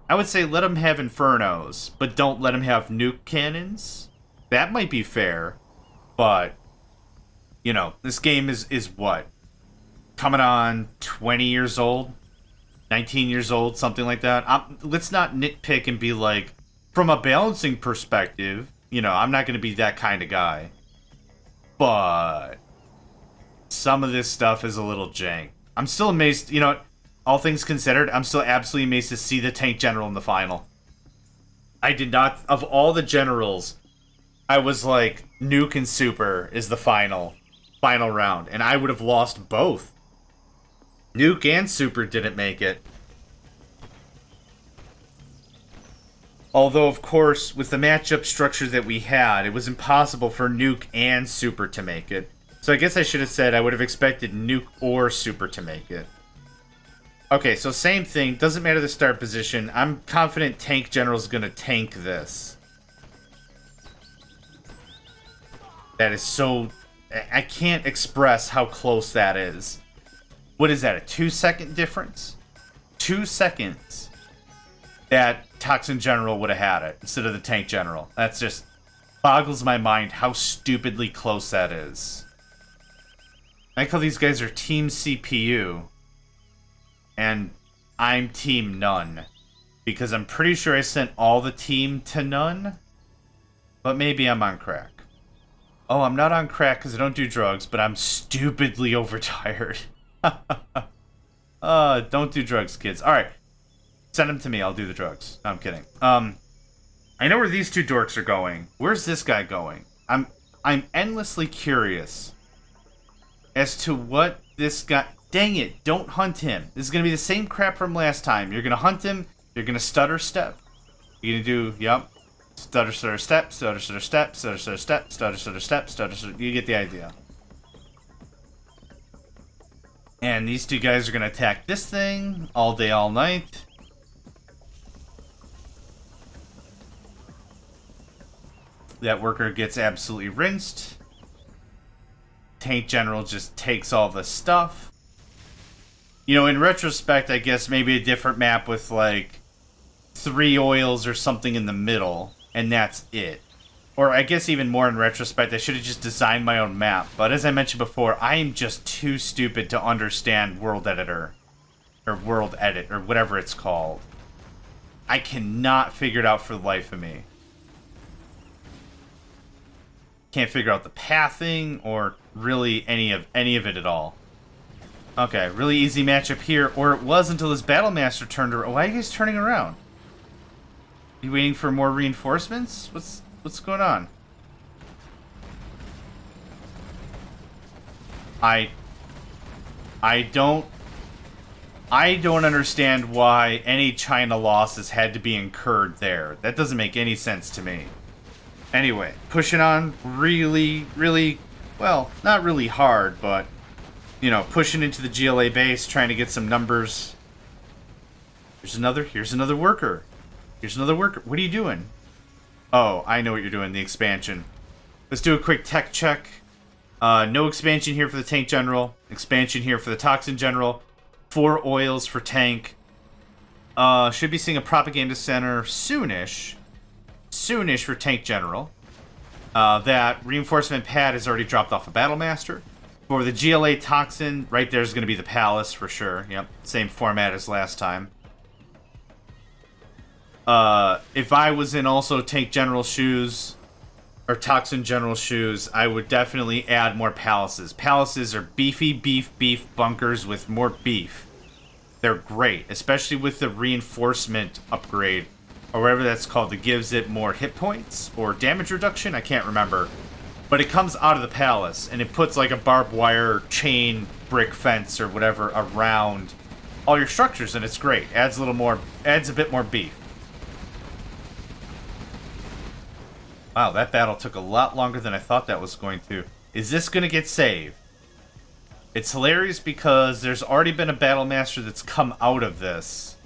I would say let him have Infernos, but don't let him have nuke cannons. That might be fair, but, you know, this game is what? Coming on 20 years old? 19 years old, something like that. Let's not nitpick and be like, from a balancing perspective, you know, I'm not going to be that kind of guy. But some of this stuff is a little jank. I'm still amazed, you know, all things considered, I'm still absolutely amazed to see the Tank General in the final. I did not, of all the generals, I was like, Nuke and Super is the final round, and I would have lost both. Nuke and Super didn't make it. Although, of course, with the matchup structure that we had, it was impossible for Nuke and Super to make it. So I guess I should have said I would have expected Nuke or Super to make it. Okay, so same thing. Doesn't matter the start position. I'm confident Tank General's going to tank this. That is so... I can't express how close that is. What is that, a 2-second difference? 2 seconds that Toxin General would have had it instead of the Tank General. That's just boggles my mind how stupidly close that is. I like how these guys are Team CPU, and I'm Team None. Because I'm pretty sure I sent all the team to None, but maybe I'm on crack. Oh, I'm not on crack because I don't do drugs, but I'm stupidly overtired. Don't do drugs, kids. Alright. Send them to me, I'll do the drugs. No, I'm kidding. I know where these two dorks are going. Where's this guy going? I'm endlessly curious as to what this guy... Dang it, don't hunt him. This is going to be the same crap from last time. You're going to hunt him, you're going to stutter step. You're going to do, yep. Stutter, stutter, step, stutter, stutter, step, stutter, stutter, step, stutter, stutter, step, stutter, stutter... You get the idea. And these two guys are going to attack this thing all day, all night. That worker gets absolutely rinsed. Tank General just takes all the stuff. You know, in retrospect, I guess maybe a different map with, like, 3 oils or something in the middle, and that's it. Or I guess even more in retrospect, I should have just designed my own map. But as I mentioned before, I am just too stupid to understand World Editor. Or World Edit, or whatever it's called. I cannot figure it out for the life of me. Can't figure out the pathing, or really any of it at all. Okay, really easy matchup here, or it was until this Battle Master turned around. Why are you guys turning around? You waiting for more reinforcements? What's going on? I don't understand why any China losses had to be incurred there. That doesn't make any sense to me. Anyway, pushing on really, well, not really hard, but, you know, pushing into the GLA base, trying to get some numbers. Here's another worker. Here's another worker. What are you doing? Oh, I know what you're doing, the expansion. Let's do a quick tech check. No expansion here for the Tank General. Expansion here for the Toxin General. 4 oils for Tank. Should be seeing a Propaganda Center soonish. Soonish for Tank General. That reinforcement pad has already dropped off a Battle Master. For the GLA Toxin, right there's going to be the Palace for sure. Yep, same format as last time. If I was in also Tank General shoes, or Toxin General shoes, I would definitely add more palaces. Palaces are beefy beef bunkers with more beef. They're great, especially with the reinforcement upgrade, or whatever that's called, that gives it more hit points, or damage reduction, I can't remember. But it comes out of the palace, and it puts like a barbed wire chain brick fence or whatever around all your structures, and it's great. Adds a bit more beef. Wow, that battle took a lot longer than I thought that was going to. Is this going to get saved? It's hilarious because there's already been a Battle Master that's come out of this.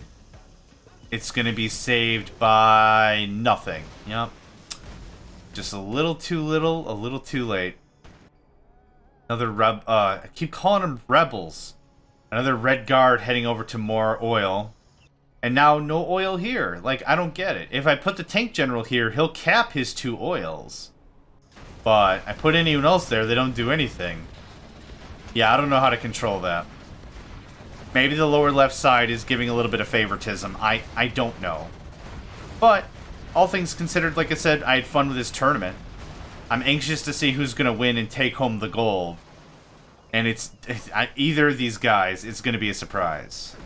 It's going to be saved by nothing. Yep. Just a little too little, a little too late. Another I keep calling them rebels. Another Red Guard heading over to more oil. And now no oil here. Like, I don't get it. If I put the Tank General here, he'll cap his 2 oils. But I put anyone else there, they don't do anything. Yeah, I don't know how to control that. Maybe the lower left side is giving a little bit of favoritism. I don't know. But, all things considered, like I said, I had fun with this tournament. I'm anxious to see who's going to win and take home the gold. And either of these guys, it's going to be a surprise.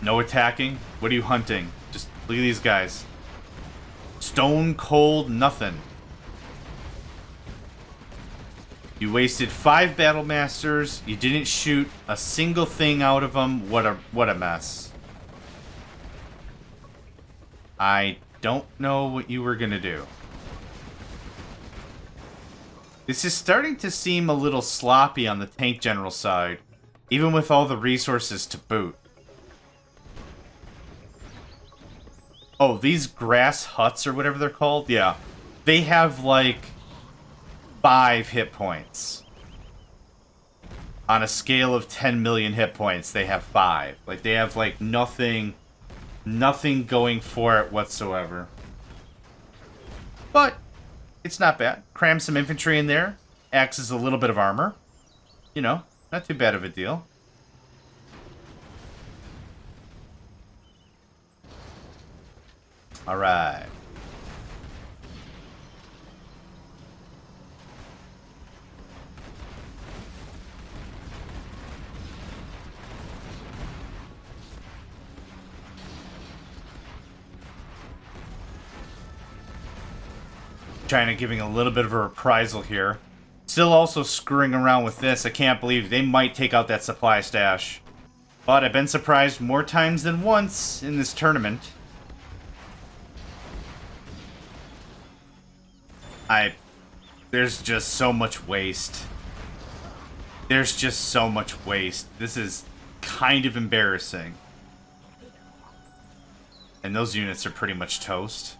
No attacking? What are you hunting? Just look at these guys. Stone cold nothing. You wasted 5 Battle Masters. You didn't shoot a single thing out of them. What a mess. I don't know what you were gonna do. This is starting to seem a little sloppy on the Tank General side, even with all the resources to boot. Oh, these grass huts or whatever they're called? Yeah. They have, like, 5 hit points. On a scale of 10 million hit points, they have 5. Like, they have, like, nothing going for it whatsoever. But, it's not bad. Cram some infantry in there. Acts as a little bit of armor. You know, not too bad of a deal. Alright. China giving a little bit of a reprisal here. Still also screwing around with this. I can't believe they might take out that supply stash. But I've been surprised more times than once in this tournament. There's just so much waste. There's just so much waste. This is kind of embarrassing. And those units are pretty much toast.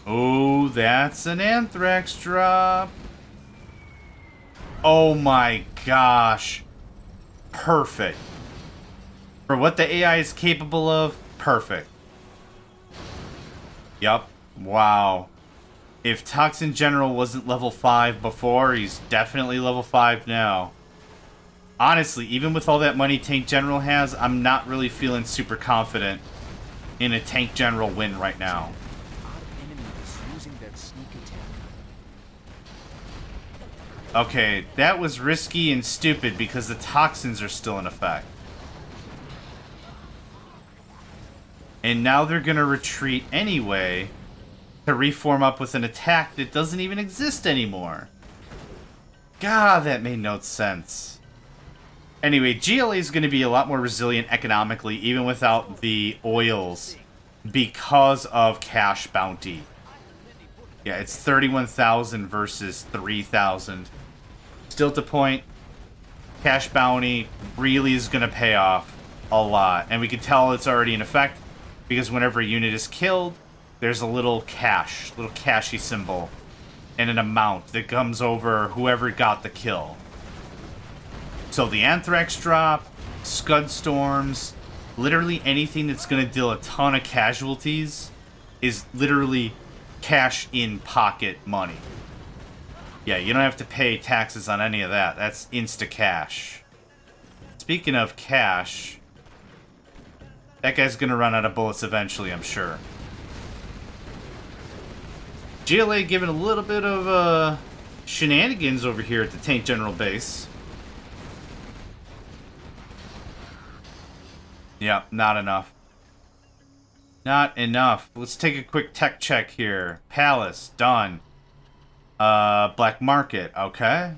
Oh, that's an anthrax drop. Oh my gosh. Perfect. For what the AI is capable of, perfect. Yup. Wow. If Toxin General wasn't level 5 before, he's definitely level 5 now. Honestly, even with all that money Tank General has, I'm not really feeling super confident in a Tank General win right now. Our enemy is using that sneak attack. Okay, that was risky and stupid because the toxins are still in effect. And now they're going to retreat anyway to reform up with an attack that doesn't even exist anymore. God, that made no sense. Anyway, GLA is going to be a lot more resilient economically, even without the oils, because of cash bounty. Yeah, it's 31,000 versus 3,000. Still at the point, cash bounty really is going to pay off a lot. And we can tell it's already in effect, because whenever a unit is killed, there's a little cashy symbol, and an amount that comes over whoever got the kill. So the Anthrax drop, Scud Storms, literally anything that's going to deal a ton of casualties is literally cash in pocket money. Yeah, you don't have to pay taxes on any of that. That's insta cash. Speaking of cash, that guy's going to run out of bullets eventually, I'm sure. GLA giving a little bit of shenanigans over here at the Tank General base. Yeah, not enough. Not enough. Let's take a quick tech check here. Palace, done. Black market, okay.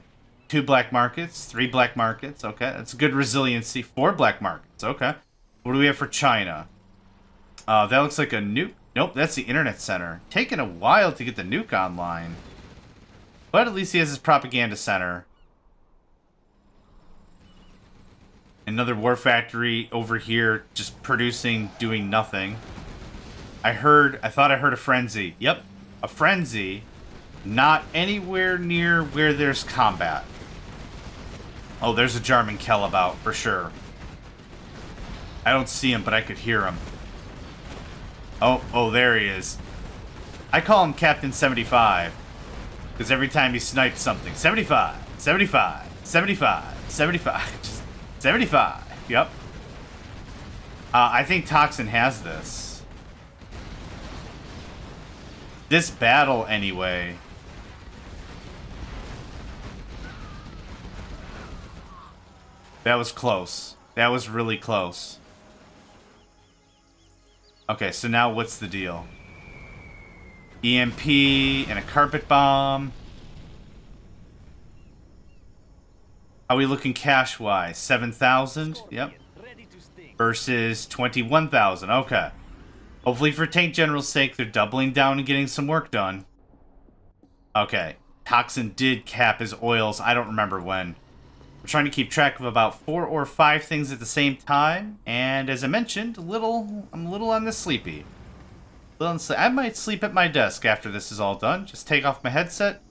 2 black markets, 3 black markets, okay. That's good resiliency. 4 black markets, okay. What do we have for China? That looks like a nuke. Nope, that's the internet center. Taking a while to get the nuke online. But at least he has his propaganda center. Another war factory over here just producing, doing nothing. I thought I heard a frenzy. Yep, a frenzy. Not anywhere near where there's combat. Oh, there's a Jarman Kell about, for sure. I don't see him, but I could hear him. Oh, there he is. I call him Captain 75. Because every time he snipes something, 75, 75, 75, 75, just 75. Yep. I think Toxin has this. This battle, anyway. That was close. That was really close. Okay, so now what's the deal? EMP and a carpet bomb. How are we looking cash-wise? 7,000? Yep. Versus 21,000. Okay. Hopefully for Tank General's sake, they're doubling down and getting some work done. Okay. Toxin did cap his oils. I don't remember when. We're trying to keep track of about 4 or 5 things at the same time. And as I mentioned, I'm a little on the sleepy. I might sleep at my desk after this is all done. Just take off my headset,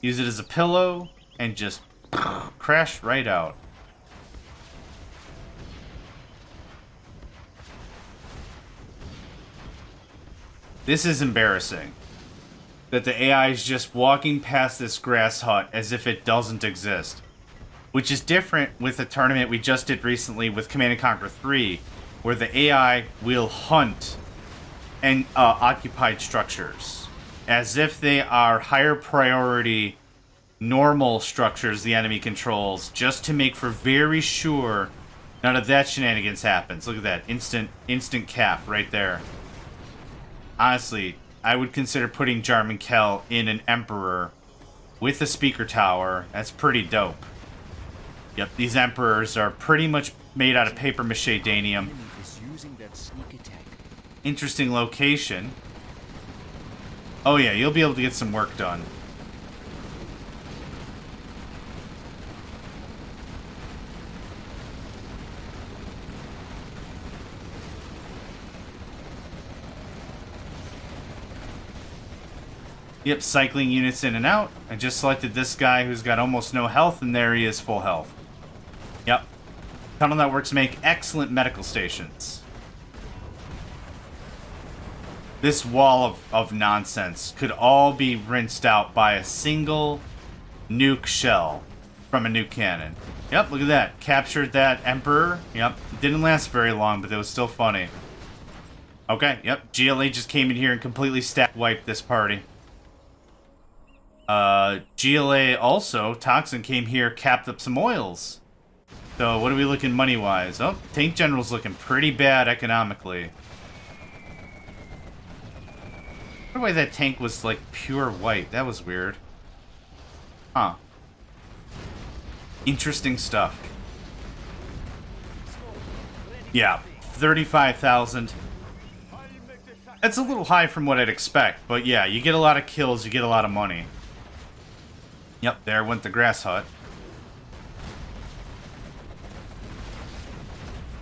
use it as a pillow, and just crash right out. This is embarrassing. That the AI is just walking past this grass hut as if it doesn't exist. Which is different with a tournament we just did recently with Command & Conquer 3, where the AI will hunt and occupied structures as if they are higher priority normal structures the enemy controls, just to make for very sure none of that shenanigans happens. Look at that instant cap right there. Honestly, I would consider putting Jarman Kell in an Emperor with a speaker tower. That's pretty dope. Yep, these Emperors are pretty much made out of papier-mâché Danium. Interesting location. Oh yeah, you'll be able to get some work done. Yep, cycling units in and out. I just selected this guy who's got almost no health, and there he is, full health. Yep. Tunnel networks make excellent medical stations. This wall of nonsense could all be rinsed out by a single nuke shell from a nuke cannon. Yep, look at that. Captured that Emperor. Yep. Didn't last very long, but it was still funny. Okay, yep. GLA just came in here and completely stack wiped this party. GLA also, Toxin came here, capped up some oils. So what are we looking money-wise? Oh, Tank General's looking pretty bad economically. I wonder why that tank was like pure white. That was weird. Huh. Interesting stuff. Yeah, 35,000. That's a little high from what I'd expect, but yeah, you get a lot of kills, you get a lot of money. Yep, there went the grass hut.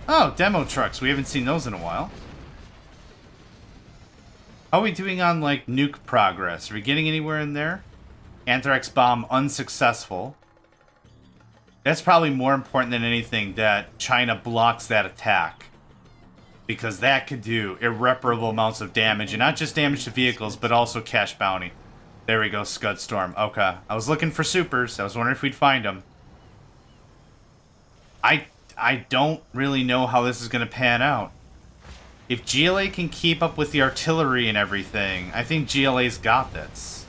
Oh, demo trucks. We haven't seen those in a while. How are we doing on, like, nuke progress? Are we getting anywhere in there? Anthrax bomb unsuccessful. That's probably more important than anything that China blocks that attack. Because that could do irreparable amounts of damage. And not just damage to vehicles, but also cash bounty. There we go, Scud Storm. Okay. I was looking for supers. I was wondering if we'd find them. I don't really know how this is going to pan out. If GLA can keep up with the artillery and everything, I think GLA's got this.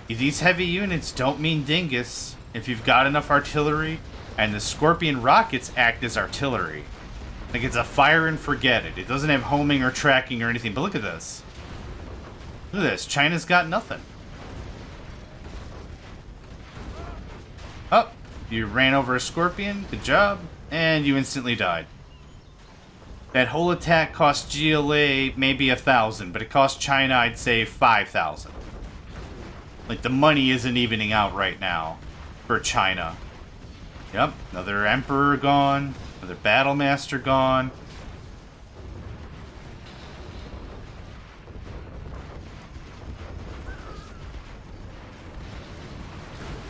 These heavy units don't mean dingus if you've got enough artillery, and the Scorpion rockets act as artillery. Like, it's a fire and forget it. It doesn't have homing or tracking or anything, but look at this. Look at this. China's got nothing. Oh, you ran over a Scorpion. Good job. And you instantly died. That whole attack cost GLA maybe 1,000, but it cost China, I'd say, 5,000. Like, the money isn't evening out right now for China. Yep, another Emperor gone. Another Battle Master gone.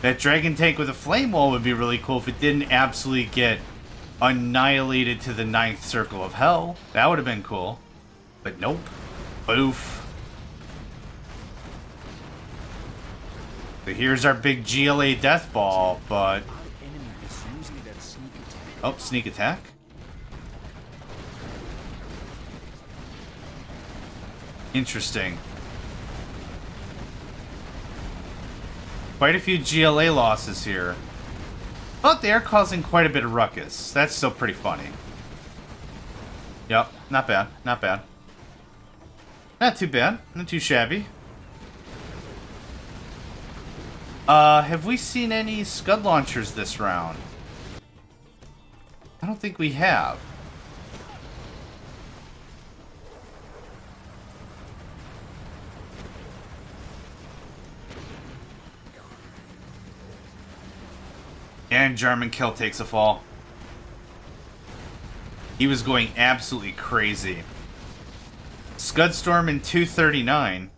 That Dragon Tank with a Flame Wall would be really cool if it didn't absolutely get annihilated to the 9th circle of hell. That would have been cool. But nope. Boof. So here's our big GLA death ball, but... Oh, sneak attack. Interesting. Quite a few GLA losses here. But they are causing quite a bit of ruckus. That's still pretty funny. Yep, not bad, not bad. Not too bad, not too shabby. Have we seen any Scud launchers this round? I don't think we have. And German Kill takes a fall. He was going absolutely crazy. Scudstorm in 239.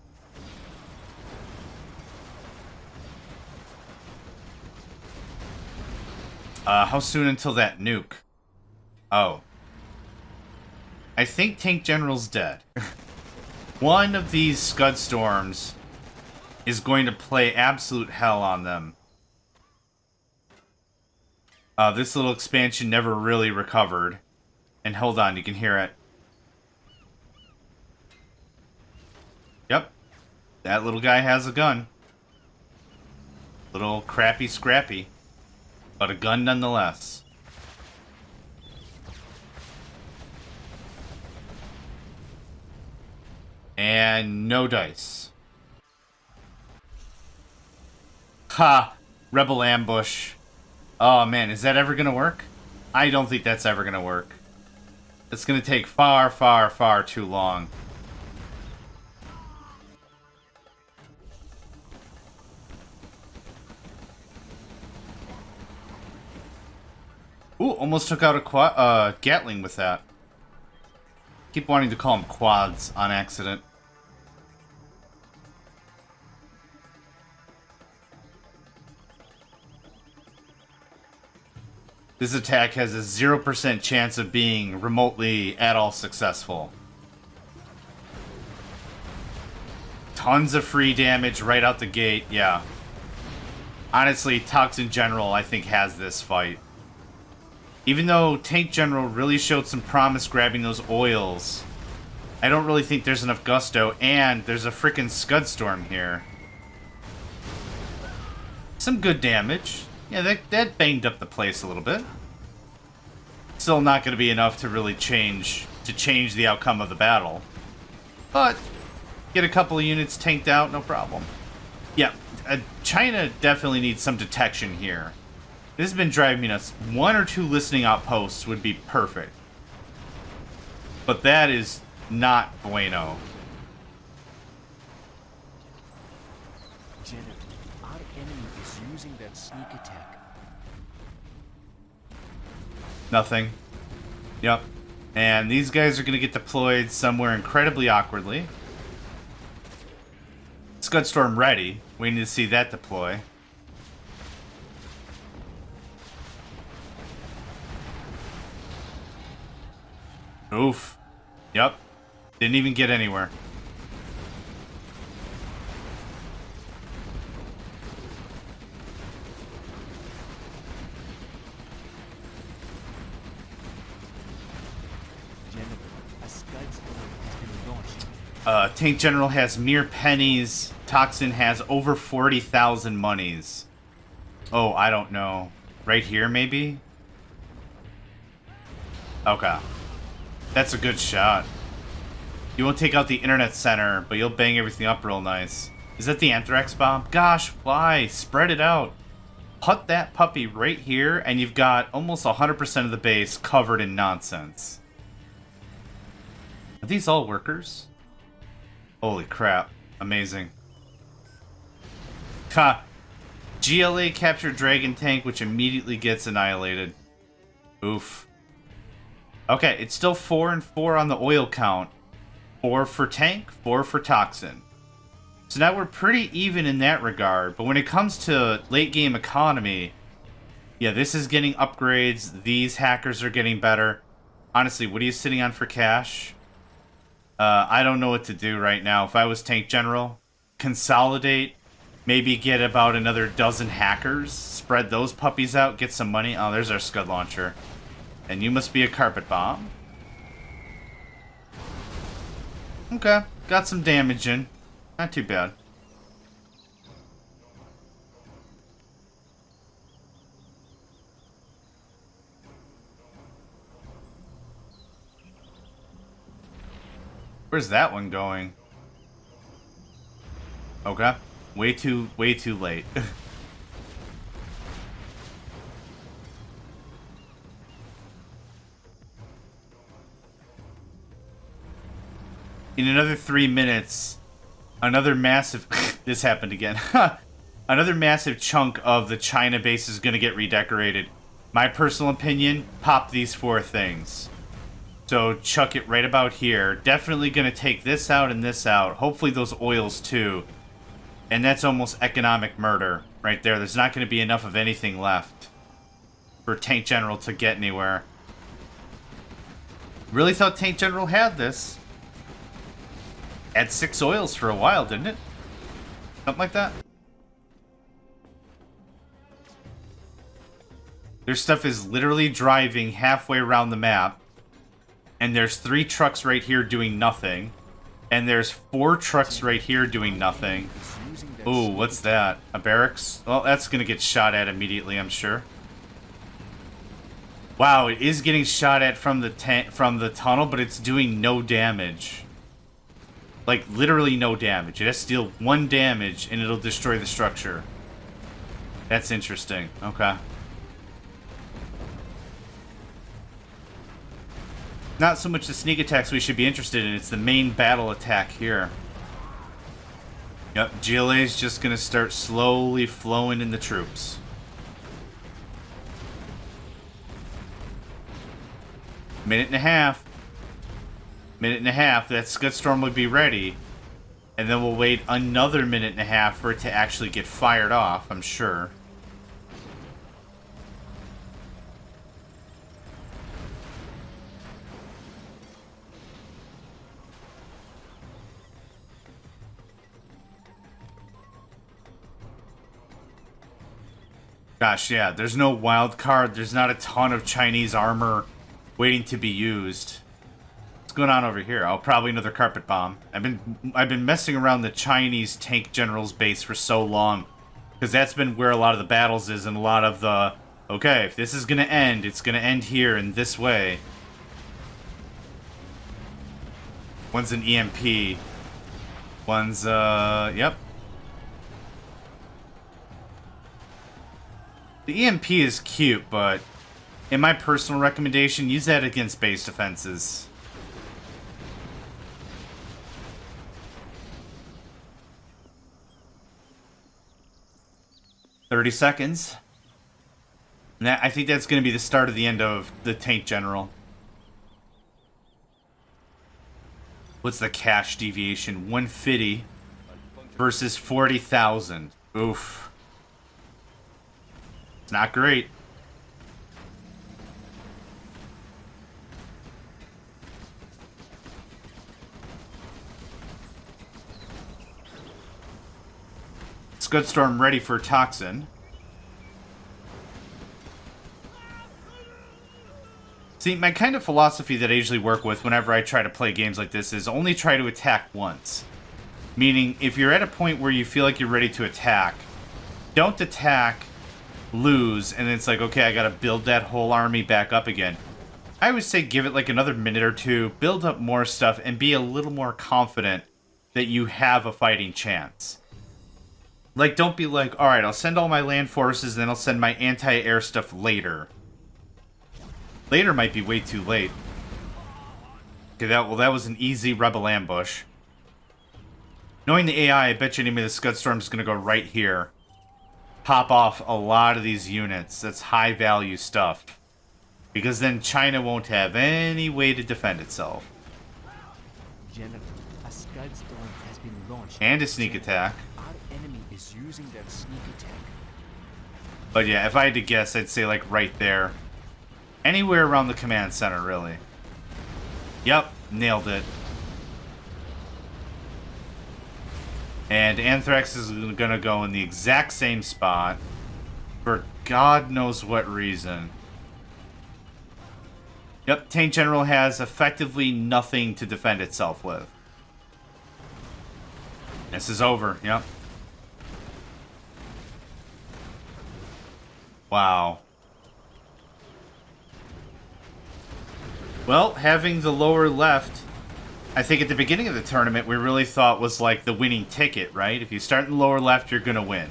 How soon until that nuke? Oh. I think Tank General's dead. One of these Scudstorms is going to play absolute hell on them. This little expansion never really recovered. And hold on, you can hear it. Yep. That little guy has a gun. Little crappy scrappy. But a gun nonetheless. And no dice. Ha! Rebel ambush. Oh man, is that ever gonna work? I don't think that's ever gonna work. It's gonna take far, far, far too long. Ooh, almost took out a Gatling with that. Keep wanting to call them quads on accident. This attack has a 0% chance of being remotely at all successful. Tons of free damage right out the gate, yeah. Honestly, Toxin General, I think, has this fight. Even though Tank General really showed some promise grabbing those oils, I don't really think there's enough gusto, and there's a freaking Scud Storm here. Some good damage. Yeah, that banged up the place a little bit. Still not going to be enough to really change the outcome of the battle. But get a couple of units tanked out, no problem. Yeah, China definitely needs some detection here. This has been driving me nuts. 1 or 2 listening outposts would be perfect. But that is not bueno. General, our enemy is using that sneak attack. Nothing. Yep. And these guys are going to get deployed somewhere incredibly awkwardly. Scud Storm ready. We need to see that deploy. Oof. Yep. Didn't even get anywhere. General, a Scud Storm has been launched. Tank General has mere pennies. Toxin has over 40,000 monies. Oh, I don't know. Right here, maybe? Okay. That's a good shot. You won't take out the internet center, but you'll bang everything up real nice. Is that the anthrax bomb? Gosh, why? Spread it out. Put that puppy right here, and you've got almost 100% of the base covered in nonsense. Are these all workers? Holy crap. Amazing. Ha! GLA captured Dragon Tank, which immediately gets annihilated. Oof. Okay, it's still 4 and 4 on the oil count. 4 for tank, 4 for toxin. So now we're pretty even in that regard, but when it comes to late game economy, yeah, this is getting upgrades. These hackers are getting better. Honestly, what are you sitting on for cash? I don't know what to do right now. If I was Tank General, consolidate, maybe get about another dozen hackers, spread those puppies out, get some money. Oh, there's our Scud Launcher. And you must be a carpet bomb. Okay, got some damage in. Not too bad. Where's that one going? Okay. Way too late. In another 3 minutes, another massive... this happened again. Another massive chunk of the China base is going to get redecorated. My personal opinion, pop these 4 things. So chuck it right about here. Definitely going to take this out and this out. Hopefully those oils too. And that's almost economic murder right there. There's not going to be enough of anything left for Tank General to get anywhere. Really thought Tank General had this. Had 6 oils for a while, didn't it? Something like that. Their stuff is literally driving halfway around the map. And there's 3 trucks right here doing nothing. And there's 4 trucks right here doing nothing. Ooh, what's that? A barracks? Well, that's gonna get shot at immediately, I'm sure. Wow, it is getting shot at from the tunnel, but it's doing no damage. Like, literally no damage. It has to deal 1 damage, and it'll destroy the structure. That's interesting. Okay. Not so much the sneak attacks we should be interested in. It's the main battle attack here. Yep, GLA is just going to start slowly flowing in the troops. Minute and a half. Minute and a half. That Scud Storm would be ready. And then we'll wait another minute and a half for it to actually get fired off, I'm sure. Gosh, yeah, there's no wild card. There's not a ton of Chinese armor waiting to be used. What's going on over here? Oh, probably another carpet bomb. I've been messing around the Chinese tank general's base for so long, because that's been where a lot of the battles is, and a lot of the, okay, if this is gonna end, it's gonna end here in this way. One's an EMP. One's yep. The EMP is cute, but in my personal recommendation, use that against base defenses. "30 seconds. And I think that's going to be the start of the end of the tank general. What's the cash deviation? 150 versus 40,000. Oof. It's not great. Scudstorm ready for Toxin. See, my kind of philosophy that I usually work with whenever I try to play games like this is only try to attack once. Meaning, if you're at a point where you feel like you're ready to attack, don't attack, lose, and it's like, okay, I gotta build that whole army back up again. I always say give it like another minute or two, build up more stuff, and be a little more confident that you have a fighting chance. Like, don't be like, alright, I'll send all my land forces, then I'll send my anti-air stuff later. Later might be way too late. Okay, that was an easy rebel ambush. Knowing the AI, I bet you any minute the Scudstorm is going to go right here. Pop off a lot of these units. That's high value stuff. Because then China won't have any way to defend itself. General, a Scudstorm has been launched. And a sneak attack. Our enemy is using their sneak attack. But yeah, if I had to guess, I'd say like right there. Anywhere around the command center, really. Yep, nailed it. And Anthrax is gonna go in the exact same spot for God knows what reason. Yep, Tank General has effectively nothing to defend itself with. This is over, yep. Wow. Well, having the lower left, I think at the beginning of the tournament, we really thought was like the winning ticket, right? If you start in the lower left, you're going to win.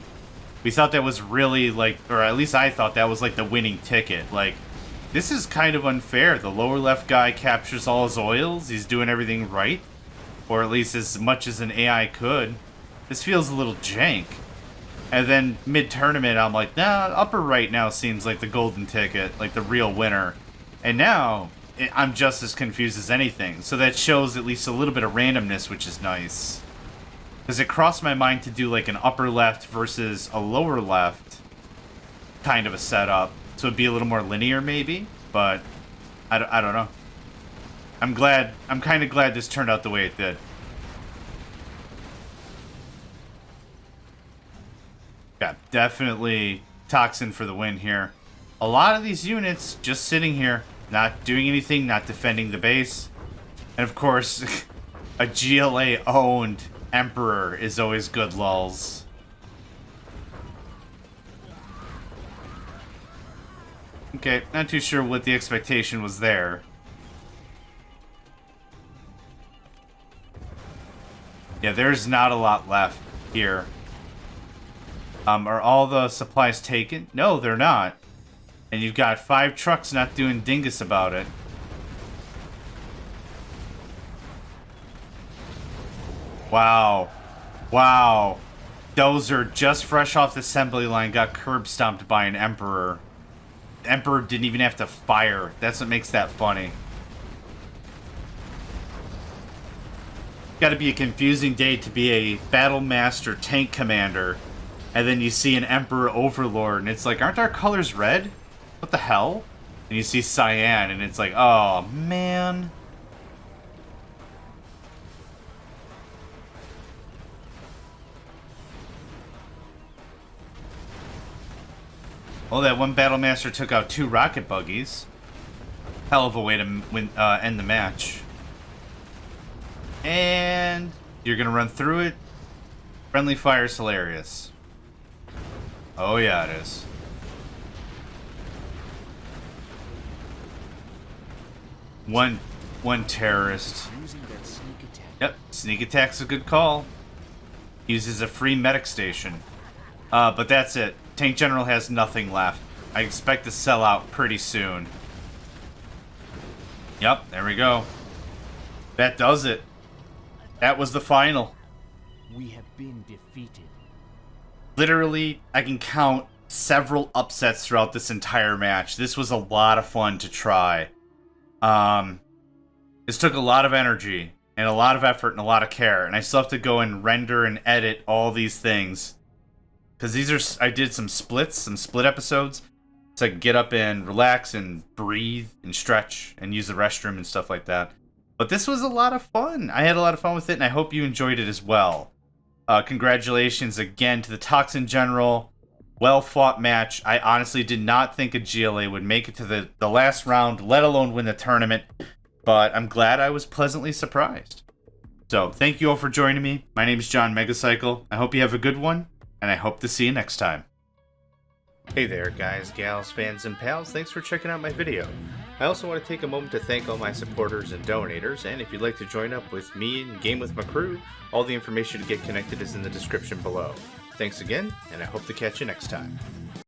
We thought that was really like, or at least I thought that was like the winning ticket. Like, this is kind of unfair. The lower left guy captures all his oils. He's doing everything right. Or at least as much as an AI could. This feels a little jank. And then mid-tournament, I'm like, nah, upper right now seems like the golden ticket, like the real winner. And now, I'm just as confused as anything. So that shows at least a little bit of randomness, which is nice. Because it crossed my mind to do like an upper left versus a lower left kind of a setup. So it'd be a little more linear maybe, but I don't know. I'm kind of glad this turned out the way it did. Yeah, definitely Toxin for the win here. A lot of these units just sitting here, not doing anything, not defending the base. And of course, a GLA-owned Emperor is always good lulz. Okay, not too sure what the expectation was there. Yeah, there's not a lot left here. Are all the supplies taken? No, they're not. And you've got 5 trucks not doing dingus about it. Wow. Wow. Those are just fresh off the assembly line, got curb stomped by an Emperor. The Emperor didn't even have to fire. That's what makes that funny. Gotta be a confusing day to be a Battle Master tank commander. And then you see an Emperor Overlord, and it's like, aren't our colors red? What the hell? And you see cyan, and it's like, oh, man. Well, that one Battlemaster took out 2 rocket buggies. Hell of a way to end the match. And you're gonna run through it. Friendly fire's hilarious. Oh yeah, it is. One terrorist. Using that sneak attack. Yep, sneak attack's a good call. Uses a free medic station. But that's it. Tank General has nothing left. I expect to sell out pretty soon. Yep, there we go. That does it. That was the final. We have been defeated. Literally, I can count several upsets throughout this entire match. This was a lot of fun to try. This took a lot of energy and a lot of effort and a lot of care, and I still have to go and render and edit all these things. Because I did some split episodes, so I could get up and relax and breathe and stretch and use the restroom and stuff like that. But this was a lot of fun. I had a lot of fun with it, and I hope you enjoyed it as well. Congratulations again to the Toxin General. Well-fought match. I honestly did not think a GLA would make it to the last round, let alone win the tournament. But I'm glad I was pleasantly surprised. So, thank you all for joining me. My name is John Megacycle. I hope you have a good one, and I hope to see you next time. Hey there, guys, gals, fans, and pals. Thanks for checking out my video. I also want to take a moment to thank all my supporters and donators, and if you'd like to join up with me and game with my crew, all the information to get connected is in the description below. Thanks again, and I hope to catch you next time.